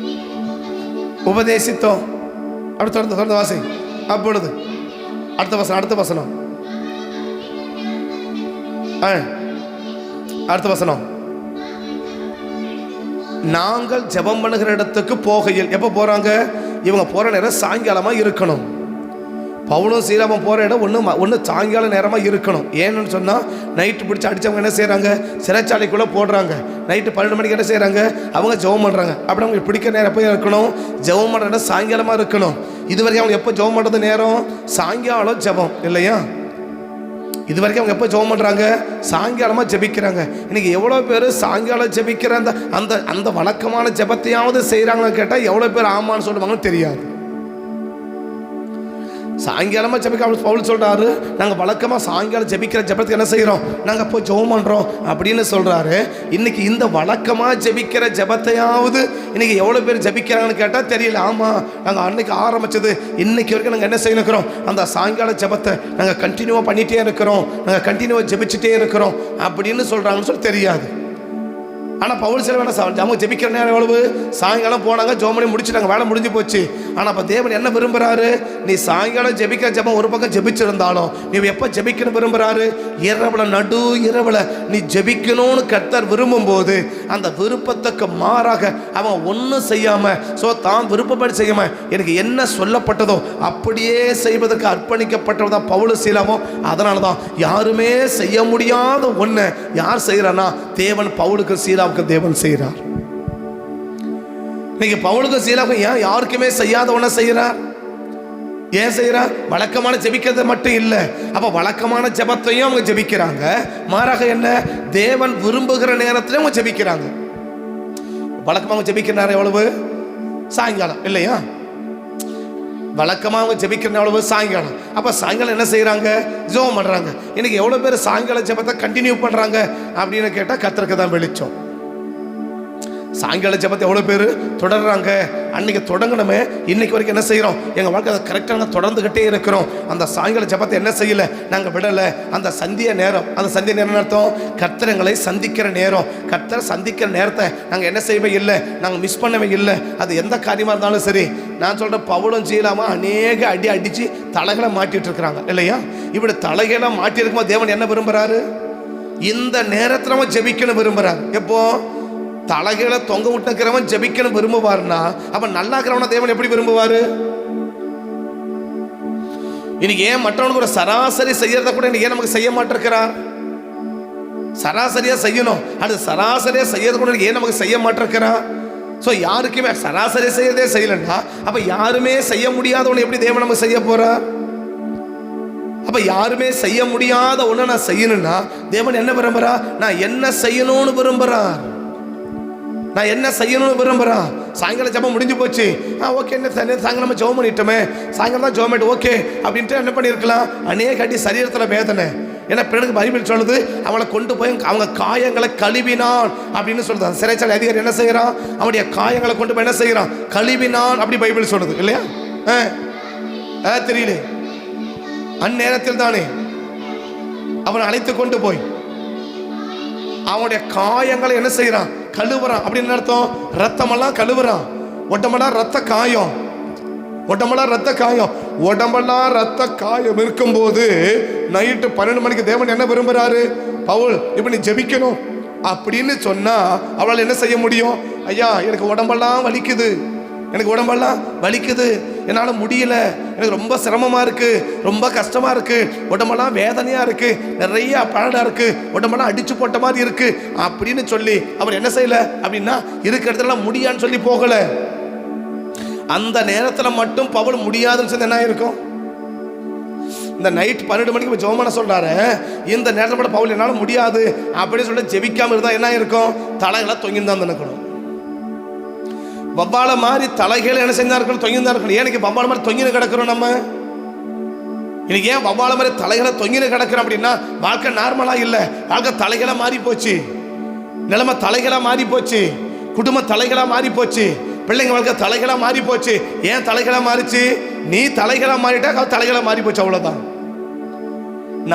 உபதேசித்தோம். அப்படி தொடர்ந்து வாசி. அப்பொழுது அடுத்த வசனம் அடுத்த வசனம், நாங்கள் ஜெபம் பண்ணுகிற இடத்துக்கு போகையில், எப்போ போகிறாங்க, இவங்க போகிற நேரம் சாயங்காலமாக இருக்கணும். பவுலும் சீலாவும் போகிற இடம் ஒன்று சாயங்கால நேரமாக இருக்கணும். ஏன்னு சொன்னால் நைட்டு பிடிச்சி அடித்தவங்க என்ன செய்கிறாங்க, சிறைச்சாலைக்குள்ளே போடுறாங்க. நைட்டு 12 மணிக்கு என்ன செய்கிறாங்க, அவங்க ஜெபம் பண்ணுறாங்க. அப்படி அவங்க பிடிக்கிற நேரம் எப்போ இருக்கணும், ஜெபம் பண்ணுற இடம் சாயங்காலமாக இருக்கணும். இதுவரைக்கும் அவங்க எப்போ ஜெபம் பண்ணுறது நேரம், சாயங்காலம் ஜெபம் இல்லையா? இது வரைக்கும் அவங்க எப்போ ஜெபம் பண்ணுறாங்க, சாயங்காலமாக ஜெபிக்கிறாங்க. இன்றைக்கி எவ்வளோ பேர் சாயங்காலம் ஜெபிக்கிற அந்த அந்த வழக்கமான ஜெபத்தையாவது செய்கிறாங்கன்னு கேட்டால் எவ்வளோ பேர் ஆமான்னு சொல்லுவாங்கன்னு தெரியாது. சாயங்காலமாக ஜெபிக்க பவுல் சொல்கிறாரு, நாங்கள் வழக்கமாக சாயங்காலம் ஜெபிக்கிற ஜெபத்துக்கு என்ன செய்கிறோம், நாங்கள் போய் ஜெபம் பண்ணுறோம் அப்படின்னு சொல்கிறாரு. இன்றைக்கி இந்த வழக்கமாக ஜெபிக்கிற ஜெபத்தையாவது இன்றைக்கி எவ்வளோ பேர் ஜெபிக்கிறாங்கன்னு கேட்டால் தெரியல. ஆமாம், நாங்கள் அன்றைக்கி ஆரம்பித்தது இன்றைக்கி வரைக்கும் நாங்கள் என்ன செய்யணுக்கிறோம், அந்த சாயங்கால ஜெபத்தை நாங்கள் கண்டினியூவாக பண்ணிகிட்டே இருக்கிறோம், நாங்கள் கண்டினியூவாக ஜெபிச்சுட்டே இருக்கிறோம் அப்படின்னு சொல்கிறாங்கன்னு சொல்லி தெரியாது. ஆனால் பவுல் சில வேணா அவங்க ஜெபிக்கிற நேரம் எவ்வளவு? சாயங்காலம் போனாங்க, ஜெபம் பண்ணி முடிச்சுட்டாங்க, வேலை முடிஞ்சு போச்சு. ஆனால் அப்போ தேவன் என்ன விரும்புகிறாரு? நீ சாயங்காலம் ஜெபிக்கிற ஜெபம் ஒரு பக்கம் ஜெபிச்சிருந்தாலும் நீ எப்போ ஜெபிக்கணும் விரும்புகிறாரு? இரவுல, நடு இரவுல நீ ஜெபிக்கணும்னு கர்த்தர் விரும்பும் போது அந்த விருப்பத்துக்கு மாறாக அவன் ஒன்றும் செய்யாமல் தான் விருப்பப்படி செய்யாமல் எனக்கு என்ன சொல்லப்பட்டதோ அப்படியே செய்வதற்கு அர்ப்பணிக்கப்பட்டவதான் பவுலும் சீலாவும். அதனால தான் யாருமே செய்ய முடியாத ஒன்று யார் செய்கிறான்னா தேவன் பவுலுக்கு சீலாவுக்கு தேவன் செய்கிறார். இன்னைக்கு பவுலுக்கு சீலாவுக்கு ஏன் யாருக்குமே செய்யாத ஒன்றை செய்கிறார்? ஏன் செய்கிறார்? வழக்கமான ஜெபிக்கிறது மட்டும் இல்லை, அப்போ வழக்கமான ஜெபத்தையும் அவங்க ஜெபிக்கிறாங்க. மாறாக என்ன? தேவன் விரும்புகிற நேரத்திலும் அவங்க ஜெபிக்கிறாங்க. வழக்கமாக ஜெபிக்கிற நேரம் எவ்வளவு? சாயங்காலம் இல்லையா? வழக்கமாக அவங்க ஜெபிக்கிற எவ்வளவு? சாயங்காலம். அப்போ சாயங்காலம் என்ன செய்கிறாங்க? ஜெபம் பண்ணுறாங்க. இன்னைக்கு எவ்வளோ பேர் சாயங்கால ஜெபத்தை கண்டினியூ பண்ணுறாங்க அப்படின்னு கேட்டால் கர்த்தருக்கு தான் வெளிச்சம். சாயங்கால ஜெபத்தை எவ்வளோ பேர் தொடர்றாங்க? அன்னைக்கு தொடங்கணுமே, இன்னைக்கு வரைக்கும் என்ன செய்கிறோம்? எங்கள் வாழ்க்கை அதை கரெக்டாக தொடர்ந்துக்கிட்டே இருக்கிறோம். அந்த சாயங்கால ஜெபத்தை என்ன செய்யலை, நாங்கள் விடலை. அந்த சந்திய நேரம், அந்த சந்திய நேரம் அர்த்தம் கர்த்தரங்களை சந்திக்கிற நேரம். கர்த்தரை சந்திக்கிற நேரத்தை நாங்கள் என்ன செய்யவே இல்லை, நாங்கள் மிஸ் பண்ணவே இல்லை. அது எந்த காரியமாக இருந்தாலும் சரி. நான் சொல்கிறேன், பவுலும் சீலாவும் அநேக அடி அடித்து தலைகளை மாட்டிட்டு இருக்கிறாங்க இல்லையா? இப்படி தலைகளை மாட்டியிருக்கும்போது தேவன் என்ன விரும்புகிறாரு? இந்த நேரத்தில் அவன் ஜெபிக்கணும் விரும்புகிறார். எப்போ? தலைகளை தொங்க விட்டுக்கிறவன் ஜெபிக்கணும் விரும்புவார்னா அப்ப நல்லா இருக்கிறவன தேவன் எப்படி விரும்புவாரு? இன்னைக்கு ஏன் மற்றவனுக்கு ஒரு சராசரி செய்யறத கூட ஏன் நமக்கு செய்ய மாட்டிருக்கிறார்? சராசரியா செய்யணும், அது சராசரியா செய்யறது கூட ஏன் நமக்கு செய்ய மாட்டிருக்கிறார்? ஸோ யாருக்குமே சராசரி செய்யறதே செய்யலன்னா அப்ப யாருமே செய்ய முடியாதவனை எப்படி தேவன் நமக்கு செய்ய போறார்? அப்ப யாருமே செய்ய முடியாத ஒண்ணு நான் செய்யணும்னா தேவன் என்ன விரும்புறா? நான் என்ன செய்யணும்னு விரும்புறார். நான் என்ன செய்யணும்னு விரும்புகிறான். சாயங்காலம் ஜெபம் முடிஞ்சு போச்சு, ஓகே, என்ன சாயங்காலம் ஜெபம் பண்ணிட்டோமே, சாயங்காலம் தான் ஜெபம் பண்ணிட்டு ஓகே அப்படின்ட்டு என்ன பண்ணியிருக்கலாம்? அநேக அடி சரீரத்தில் வேதனை. ஏன்னா பிறகு பைபிள் சொல்லுது, அவளை கொண்டு போய் அவங்க காயங்களை கழுவினான் அப்படின்னு சொல்லுது. சிறைச்சாலை அதிகாரி என்ன செய்கிறான்? அவனுடைய காயங்களை கொண்டு போய் என்ன செய்கிறான்? கழுவினான் அப்படி பைபிள் சொல்லுது இல்லையா? தெரியல, அந்நேரத்தில் தானே அவனை அழைத்து கொண்டு போய் அவனுடைய காயங்களை என்ன செய்யறான்? கழுவுறான். அப்படின்னு அர்த்தம் ரத்தமெல்லாம் கழுவுறான். உடம்பெல்லாம் ரத்த காயம், உடம்பெல்லாம் ரத்த காயம், உடம்பெல்லாம் ரத்த காயம் இருக்கும்போது நைட்டு 12 மணிக்கு தேவன் என்ன விரும்புறாரு? பவுல் இப்ப நீ ஜெபிக்கணும் அப்படின்னு சொன்னா அவளால் என்ன செய்ய முடியும்? ஐயா எனக்கு உடம்பெல்லாம் வலிக்குது, எனக்கு உடம்பெல்லாம் வலிக்குது, என்னால் முடியல, எனக்கு ரொம்ப சிரமமாக இருக்குது, ரொம்ப கஷ்டமாக இருக்குது, உடம்பெல்லாம் வேதனையாக இருக்குது, நிறைய பழடாக இருக்குது, உடம்பெல்லாம் அடித்து போட்ட மாதிரி இருக்குது அப்படின்னு சொல்லி அவர் என்ன செய்யலை அப்படின்னா இருக்கிற இடத்துல முடியான்னு சொல்லி போகலை. அந்த நேரத்தில் மட்டும் பவுல் முடியாதுன்னு சொல்லி என்ன இருக்கும்? இந்த நைட் 12 மணிக்கு ஜெபம் பண்ண சொல்கிறாரு, இந்த நேரத்தில் மட்டும் பவுல் என்னால் முடியாது அப்படின்னு சொல்லிட்டு ஜெபிக்காமல் இருந்தால் என்ன இருக்கும்? தலைகளை தொங்கின்னு தான் நினைக்கணும். வவ்வால மாதிரி தலைகளை என்ன செஞ்சா இருக்கணும்? தொங்கிதான் இருக்கணும். ஏன் வவ்வால மாதிரி தொங்கின கிடக்கிறோம் நம்ம? இன்னைக்கு ஏன் வவ்வால மாதிரி தலைகளை தொங்கின கிடக்கிறோம் அப்படின்னா வாழ்க்கை நார்மலா இல்லை, வாழ்க்கை தலைகளை மாறி போச்சு, நிலைமை தலைகளா மாறி போச்சு, குடும்ப தலைகளா மாறி போச்சு, பிள்ளைங்க வாழ்க்கை தலைகளா மாறி போச்சு. ஏன் தலைகளா மாறிச்சு? நீ தலைகளா மாறிட்டா அவர் தலைகளா மாறி போச்சு, அவ்வளவுதான்.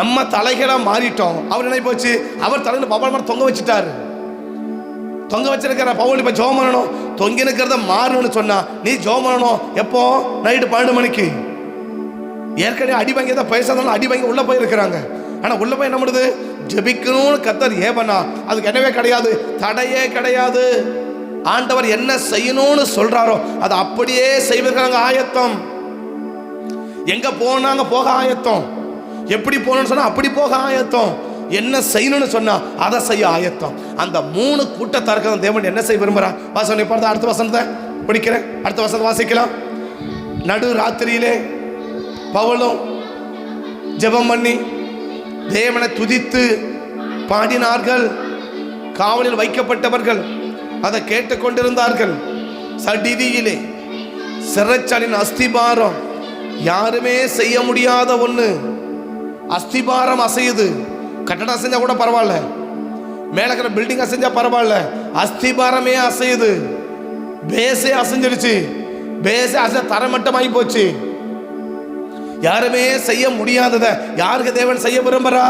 நம்ம தலைகளா மாறிட்டோம். அவர் என்ன போச்சு? அவர் தலையில வவ்வால மாதிரி தொங்க வச்சுட்டாரு. தொங்க வச்சிருக்கிற பவுல் இப்ப ஜெபம் பண்ணணும், தொங்கி நிற்கிறத மாறணும்னு சொன்னா நீ ஜெபம் பண்ணணும். எப்போ? நைட்டு 12 மணிக்கு. ஏற்கனவே அடி வாங்கி தான் பேசாதாலும் அடி வாங்கி உள்ள போயிருக்கிறாங்க. ஆனா உள்ள போய் என்ன பண்ணுது? ஜெபிக்கணும்னு கர்த்தர் ஏவனா அதுக்கு என்னவே கிடையாது, தடையே கிடையாது. ஆண்டவர் என்ன செய்யணும்னு சொல்றாரோ அதை அப்படியே செய்வதற்காக ஆயத்தம். எங்க போனாங்க போக ஆயத்தம், எப்படி போகணும்னு சொன்னா அப்படி போக ஆயத்தம், என்ன செய்யணும்னு சொன்னா அதை செய்ய ஆயத்தம். அந்த 3 கூட்டத்தாருக்கு தேவன் என்ன செய்ய விரும்புறான்? வாசனை பார்த்து அடுத்த வசனத்தை படிக்கிறேன், அடுத்த வசனத்தை வாசிக்கலாம். நடு ராத்திரியிலே பவுலும் ஜெபம் பண்ணி தேவனை துதித்து பாடினார்கள். காவலில் வைக்கப்பட்டவர்கள் அதை கேட்டுக்கொண்டிருந்தார்கள். சடிதியிலே சிறைச்சாலின் அஸ்திபாரம், யாருமே செய்ய முடியாத ஒண்ணு, அஸ்திபாரம் அசையுது. கட்டடம் அசைஞ்சா கூட பரவாயில்ல, மேல இருக்கிற பில்டிங் அசைஞ்சா பரவாயில்ல, அஸ்திபாரமே அசையுது. பேஸே அசைஞ்சிருச்சு, பேஸே அசை தரமட்டமாகி போச்சு. யாருமே செய்ய முடியாததை யாருக்கு தேவன் செய்ய விரும்புறா?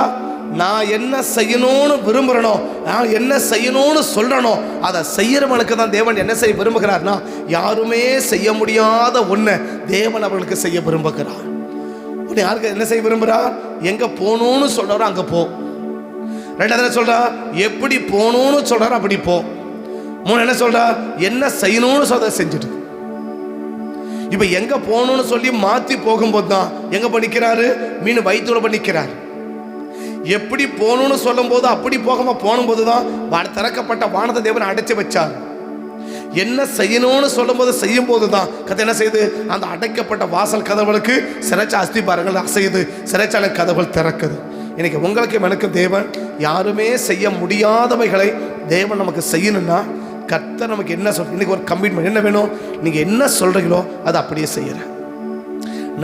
நான் என்ன செய்யணும்னு விரும்புகிறனோ, நான் என்ன செய்யணும்னு சொல்கிறனோ அதை செய்கிறவனுக்கு தான் தேவன் என்ன செய்ய விரும்புகிறார்னா, யாருமே செய்ய முடியாத ஒன்றை தேவன் அவர்களுக்கு செய்ய விரும்புகிறார். உன்னை யாருக்கு என்ன செய்ய விரும்புகிறார்? எங்கே போகணும்னு சொல்கிறாரோ அங்கே போ. ரெண்டாவது சொல்கிறார், எப்படி போகணும்னு சொல்கிறாரோ அப்படி போ. மூணு என்ன சொல்கிறார்? என்ன செய்யணும்னு சொல்றதை செஞ்சுட்டு. இப்போ எங்கே போகணும்னு சொல்லி மாற்றி போகும்போது தான் எங்கே பண்ணிக்கிறாரு? மீன் வயிற்றுல பண்ணிக்கிறார். எப்படி போகணும்னு சொல்லும் போது அப்படி போகும்போது தான் திறக்கப்பட்ட வானத்தை தேவன் அடைச்சி வச்சார். என்ன செய்யணும்னு சொல்லும் போது செய்யும் போது தான் கதை என்ன செய்யுது? அந்த அடைக்கப்பட்ட வாசல் கதவுகளுக்கு சிறைச்சா அஸ்திபாரங்கள் அசையுது, சிறைச்சாலை கதவுகள் திறக்குது. இன்னைக்கு உங்களுக்கு எனக்கு தேவன் யாருமே செய்ய முடியாதவைகளை தேவன் நமக்கு செய்யணும்னா கர்த்தர் நமக்கு என்ன சொல், இன்னைக்கு ஒரு கமிட்மெண்ட் என்ன வேணும்? நீங்கள் என்ன சொல்கிறீங்களோ அதை அப்படியே செய்கிறேன்.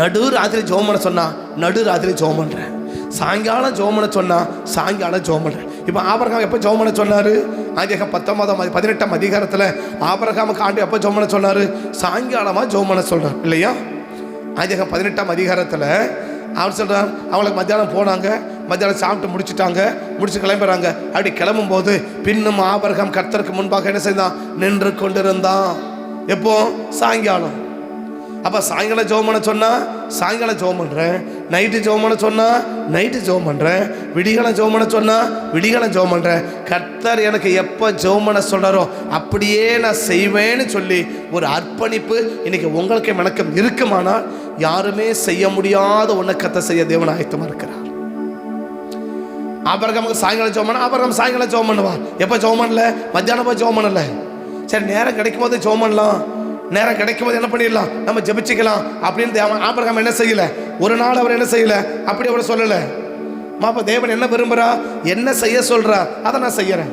நடு ராத்திரி ஜெபம் பண்ண சொன்னால் நடு ராத்திரி ஜெபம் பண்ணுறேன். சாயங்காலம் ஜெபம் பண்ண சொன்னால் சாயங்காலம் ஜெபம் பண்ணுறேன். இப்போ ஆபிரகாம் எப்போ ஜெபம் பண்ண சொன்னார்? ஆதியாகமம் 18ஆம் அதிகாரத்தில் ஆபிரகாமுக்கு ஆண்டு எப்போ ஜெபம் பண்ண சொன்னார்? சாயங்காலமாக ஜெபம் பண்ண சொல்கிறார் இல்லையா? ஆதியாகமம் 18ஆம் அதிகாரத்தில் அவர் சொல்கிறார், அவங்களுக்கு மத்தியானம் போனாங்க, மத்தியானம் சாப்பிட்டு முடிச்சு கிளம்புறாங்க. அப்படி கிளம்பும்போது பின்னும் ஆபிரகாம் கர்த்தருக்கு முன்பாக என்ன செய்தான்? நின்று கொண்டிருந்தான். எப்போ? சாயங்காலம். அப்போ சாயங்காலம் ஜெபம் பண்ண சொன்னால் சாயங்காலம் ஜெபம் பண்ணுறேன், நைட்டு ஜெபம் பண்ண சொன்னால் நைட்டு ஜெபம் பண்ணுறேன், விடிகாலம் ஜெபம் பண்ண சொன்னால் விடிகாலம் ஜெபம் பண்ணுறேன். கர்த்தர் எனக்கு எப்போ ஜெபம் பண்ண சொல்கிறாரோ அப்படியே நான் செய்வேன்னு சொல்லி ஒரு அர்ப்பணிப்பு இன்னைக்கு உங்களுக்கு வணக்கம் இருக்குமானால் யாருமே செய்ய முடியாத ஒன்றை கர்த்தர் செய்ய தேவன் ஆயத்தமாக இருக்கிறார். ஆபிரகாமுக்கு சாயங்காலம் ஜெபம் பண்ண ஆபிரகாம் சாயங்காலம் ஜெபம் பண்ணுவான். எப்போ ஜெபம் பண்ணல? மத்தியானம் போய் ஜெபம் பண்ணல. சரி, நேரம் கிடைக்கும் போது ஜெபம் பண்ணலாம், நேரம் கிடைக்கும் போது என்ன பண்ணிடலாம், நம்ம ஜெபிச்சுக்கலாம் அப்படின்னு ஆபிரகாம் என்ன செய்யல? ஒரு நாள் அவர் என்ன செய்யல? அப்படி அவர் சொல்லலை. அப்போ தேவன் என்ன விரும்புகிறா? என்ன செய்ய சொல்கிறா அதை நான் செய்யறேன்.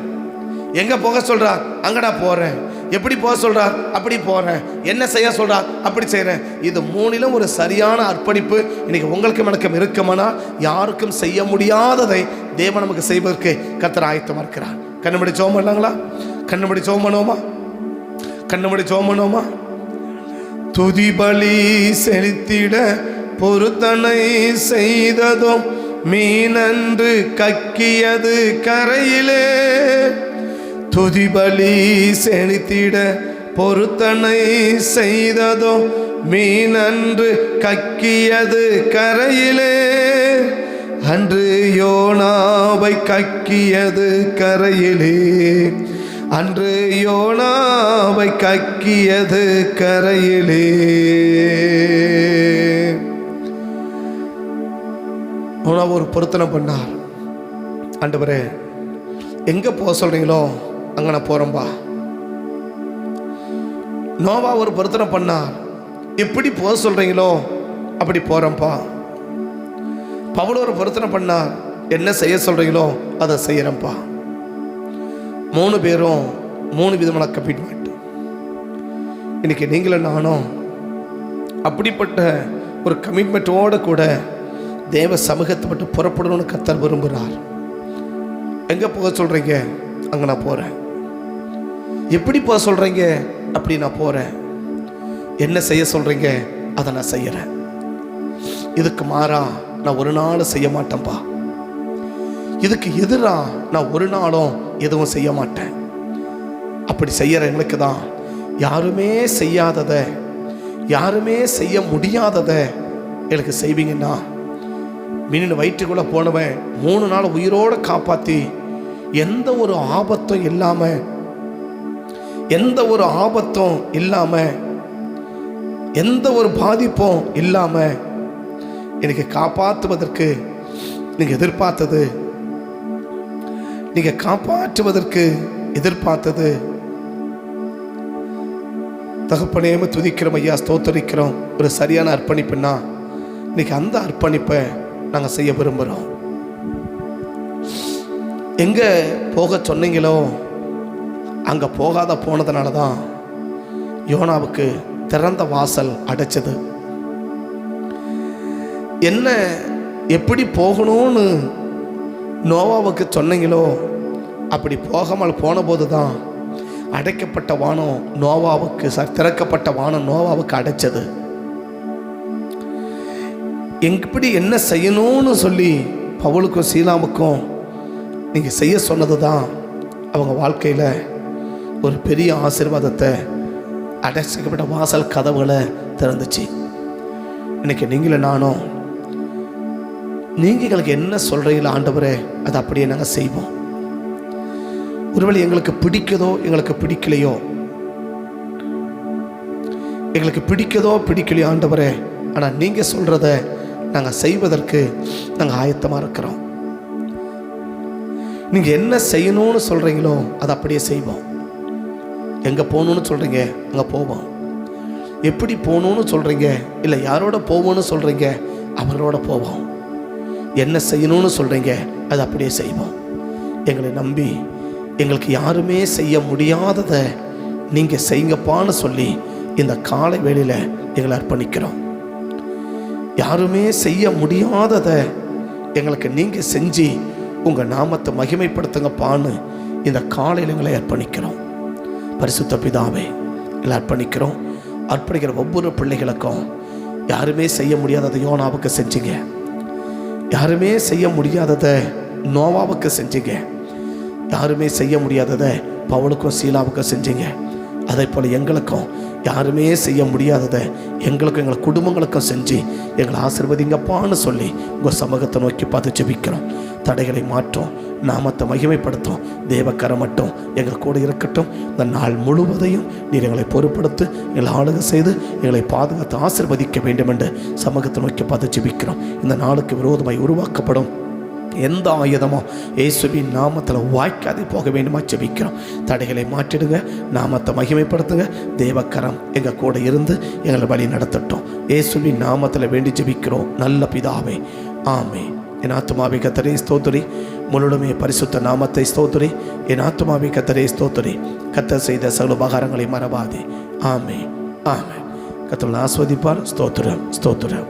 எங்கே போக சொல்கிறா அங்கே நான் போகிறேன். எப்படி போக சொல்கிறா அப்படி போகிறேன். என்ன செய்ய சொல்கிறா அப்படி செய்கிறேன். இது மூணிலும் ஒரு சரியான அர்ப்பணிப்பு இன்னைக்கு உங்களுக்கு வணக்கம் இருக்குமானா யாருக்கும் செய்ய முடியாததை தேவன் நமக்கு செய்வதற்கு கர்த்தர் ஆயத்தமாக இருக்கிறார். கண்ணுமடி ஜெபம் பண்ணலாங்களா? கண்ணுமடி ஜெபம் பண்ணுவோமா? கண்ணுமடி ஜெபம் பண்ணுவோமா? துதி பலி செலுத்திட பொருத்தனை செய்ததும் மீனன்று கக்கியது கரையிலே. துதி பலி செலுத்திட பொருத்தனை செய்ததும் மீனன்று கக்கியது கரையிலே. அன்று யோனாவை கக்கியது கரையிலே, அன்று யோனாவை கக்கியது கரையிலே. யோனா ஒரு பொருத்தனை பண்ணார். ஆண்டவரே, எங்கே போக சொல்கிறீங்களோ அங்கே நான் போகிறேன்பா. நோவா ஒரு பொருத்தனை பண்ணார். எப்படி போக சொல்கிறீங்களோ அப்படி போகிறேன்ப்பா. பவுல் ஒரு பொருத்தனை பண்ணார். என்ன செய்ய சொல்கிறீங்களோ அதை செய்கிறேன்ப்பா. 3 பேரும் 3 விதமான கமிட்மெண்ட். இன்னைக்கு நீங்களும் நானும் அப்படிப்பட்ட ஒரு கமிட்மெண்ட்டோடு கூட தேவ சமூகத்தை விட்டு புறப்படணும்னு கர்த்தர் விரும்புகிறார். எங்கே போக சொல்கிறீங்க அங்கே நான் போகிறேன். எப்படி போக சொல்கிறீங்க அப்படி நான் போகிறேன். என்ன செய்ய சொல்கிறீங்க அதை நான் செய்கிறேன். இதுக்கு மாறா நான் ஒரு நாள் செய்ய மாட்டேன்ப்பா. இதுக்கு எதிராக நான் ஒரு நாளும் எதுவும் செய்ய மாட்டேன். அப்படி செய்கிற எங்களுக்கு தான் யாருமே செய்யாததை, யாருமே செய்ய முடியாததை எனக்கு செய்வீங்கன்னா, மீன் வயிற்றுக்குள்ளே போனவன் 3 நாள் உயிரோடு காப்பாற்றி எந்த ஒரு ஆபத்தும் இல்லாமல், எந்த ஒரு ஆபத்தும் இல்லாமல், எந்த ஒரு பாதிப்பும் இல்லாமல் எனக்கு காப்பாற்றுவதற்கு நீங்கள் எதிர்பார்த்தது, நீங்கள் காப்பாற்றுவதற்கு எதிர்பார்த்தது தகப்பனேம துதிக்கிறோம் ஐயா, ஸ்தோத்தரிக்கிறோம். ஒரு சரியான அர்ப்பணிப்புன்னா இன்னைக்கு அந்த அர்ப்பணிப்பை நாங்கள் செய்ய விரும்புகிறோம். எங்கே போக சொன்னீங்களோ அங்கே போனதுனால தான் யோனாவுக்கு திறந்த வாசல் அடைச்சது. என்ன எப்படி போகணும்னு நோவாவுக்கு சொன்னீங்களோ அப்படி போகாமல் போன போது தான் அடைக்கப்பட்ட வானம் நோவாவுக்கு திறக்கப்பட்ட வானம் நோவாவுக்கு அடைச்சது. எப்படி என்ன செய்யணும்னு சொல்லி பவுலுக்கும் சீலாவுக்கும் நீங்கள் செய்ய சொன்னது தான் அவங்க வாழ்க்கையில் ஒரு பெரிய ஆசீர்வாதத்தை, அடைச்சிக்கப்பட்ட வாசல் கதவுகளை திறந்துச்சு. இன்னைக்கு நீங்களும் நானும் நீங்கள் எங்களுக்கு என்ன சொல்கிறீங்களோ ஆண்டவரே அதை அப்படியே நாங்கள் செய்வோம். ஒருவேளை எங்களுக்கு பிடிக்குதோ எங்களுக்கு பிடிக்கலையோ, எங்களுக்கு பிடிக்குதோ பிடிக்கலையோ ஆண்டவரே, ஆனால் நீங்கள் சொல்கிறத நாங்கள் செய்வதற்கு நாங்கள் ஆயத்தமாக இருக்கிறோம். நீங்கள் என்ன செய்யணும்னு சொல்கிறீங்களோ அதை அப்படியே செய்வோம். எங்கே போகணுன்னு சொல்கிறீங்க அங்கே போவோம். எப்படி போகணுன்னு சொல்கிறீங்க, இல்லை யாரோட போவோன்னு சொல்கிறீங்க அவரோட போவோம். என்ன செய்யணும்னு சொல்கிறீங்க அதை அப்படியே செய்வோம். எங்களை நம்பி எங்களுக்கு யாருமே செய்ய முடியாததை நீங்கள் செய்யுங்கப்பான்னு சொல்லி இந்த காலை வேளையில் எங்களை அர்ப்பணிக்கிறோம். யாருமே செய்ய முடியாததை எங்களுக்கு நீங்கள் செஞ்சு உங்கள் நாமத்தை மகிமைப்படுத்துங்கப்பான்னு இந்த காலையில் எங்களை அர்ப்பணிக்கிறோம். பரிசுத்த பிதாவே எங்களை அர்ப்பணிக்கிறோம். அர்ப்பணிக்கிற ஒவ்வொரு பிள்ளைகளுக்கும் யாருமே செய்ய முடியாததை யோனாவுக்கு செஞ்சீங்க, யாருமே செய்ய முடியாததை நோவாவுக்கு செஞ்சீங்க, யாருமே செய்ய முடியாததை பவுலுக்கும் சீலாவுக்கும் செஞ்சீங்க. அதே போல் எங்களுக்கும் யாருமே செய்ய முடியாததை எங்களுக்கும் எங்கள் குடும்பங்களுக்கும் செஞ்சு எங்களை ஆசீர்வதிங்கப்பான்னு சொல்லி உங்கள் சமூகத்தை நோக்கி பார்த்து ஜெபிக்கிறோம். தடைகளை மாற்றோம், நாமத்தை மகிமைப்படுத்தும். தேவக்கரம் மட்டும் எங்கள் கூட இருக்கட்டும். இந்த நாள் முழுவதையும் நீர் எங்களை பொறுப்படுத்து, எங்களை ஆளுகை செய்து எங்களை பாதுகாத்து ஆசீர்வதிக்க வேண்டும் என்று சமூகத்தை நோக்கி பார்த்து ஜெபிக்கிறோம். இந்த நாளுக்கு விரோதமாய் உருவாக்கப்படும் எந்த ஆயுதமோ இயேசுவின் நாமத்தில் வாய்க்காதே போக வேண்டுமா ஜெபிக்கிறோம். தடைகளை மாற்றிடுங்க, நாமத்தை மகிமைப்படுத்துங்க. தேவக்கரம் எங்கள் கூட இருந்து எங்களை வழி நடத்தட்டும். இயேசுவின் நாமத்தில் வேண்டி ஜெபிக்கிறோம் நல்ல பிதாவே, ஆமே. என் ஆத்துமாவை கர்த்தரே ஸ்தோத்திரி, முழுமே பரிசுத்த நாமத்தை ஸ்தோத்திரி. என் ஆத்துமாவை கர்த்தரே ஸ்தோத்திரி, கர்த்தர் செய்த சகல உபகாரங்களை மறவாதே. ஆமே ஆமே. கர்த்தர் ஆஸ்வதிப்பார். ஸ்தோத்திரம் ஸ்தோத்திரம்.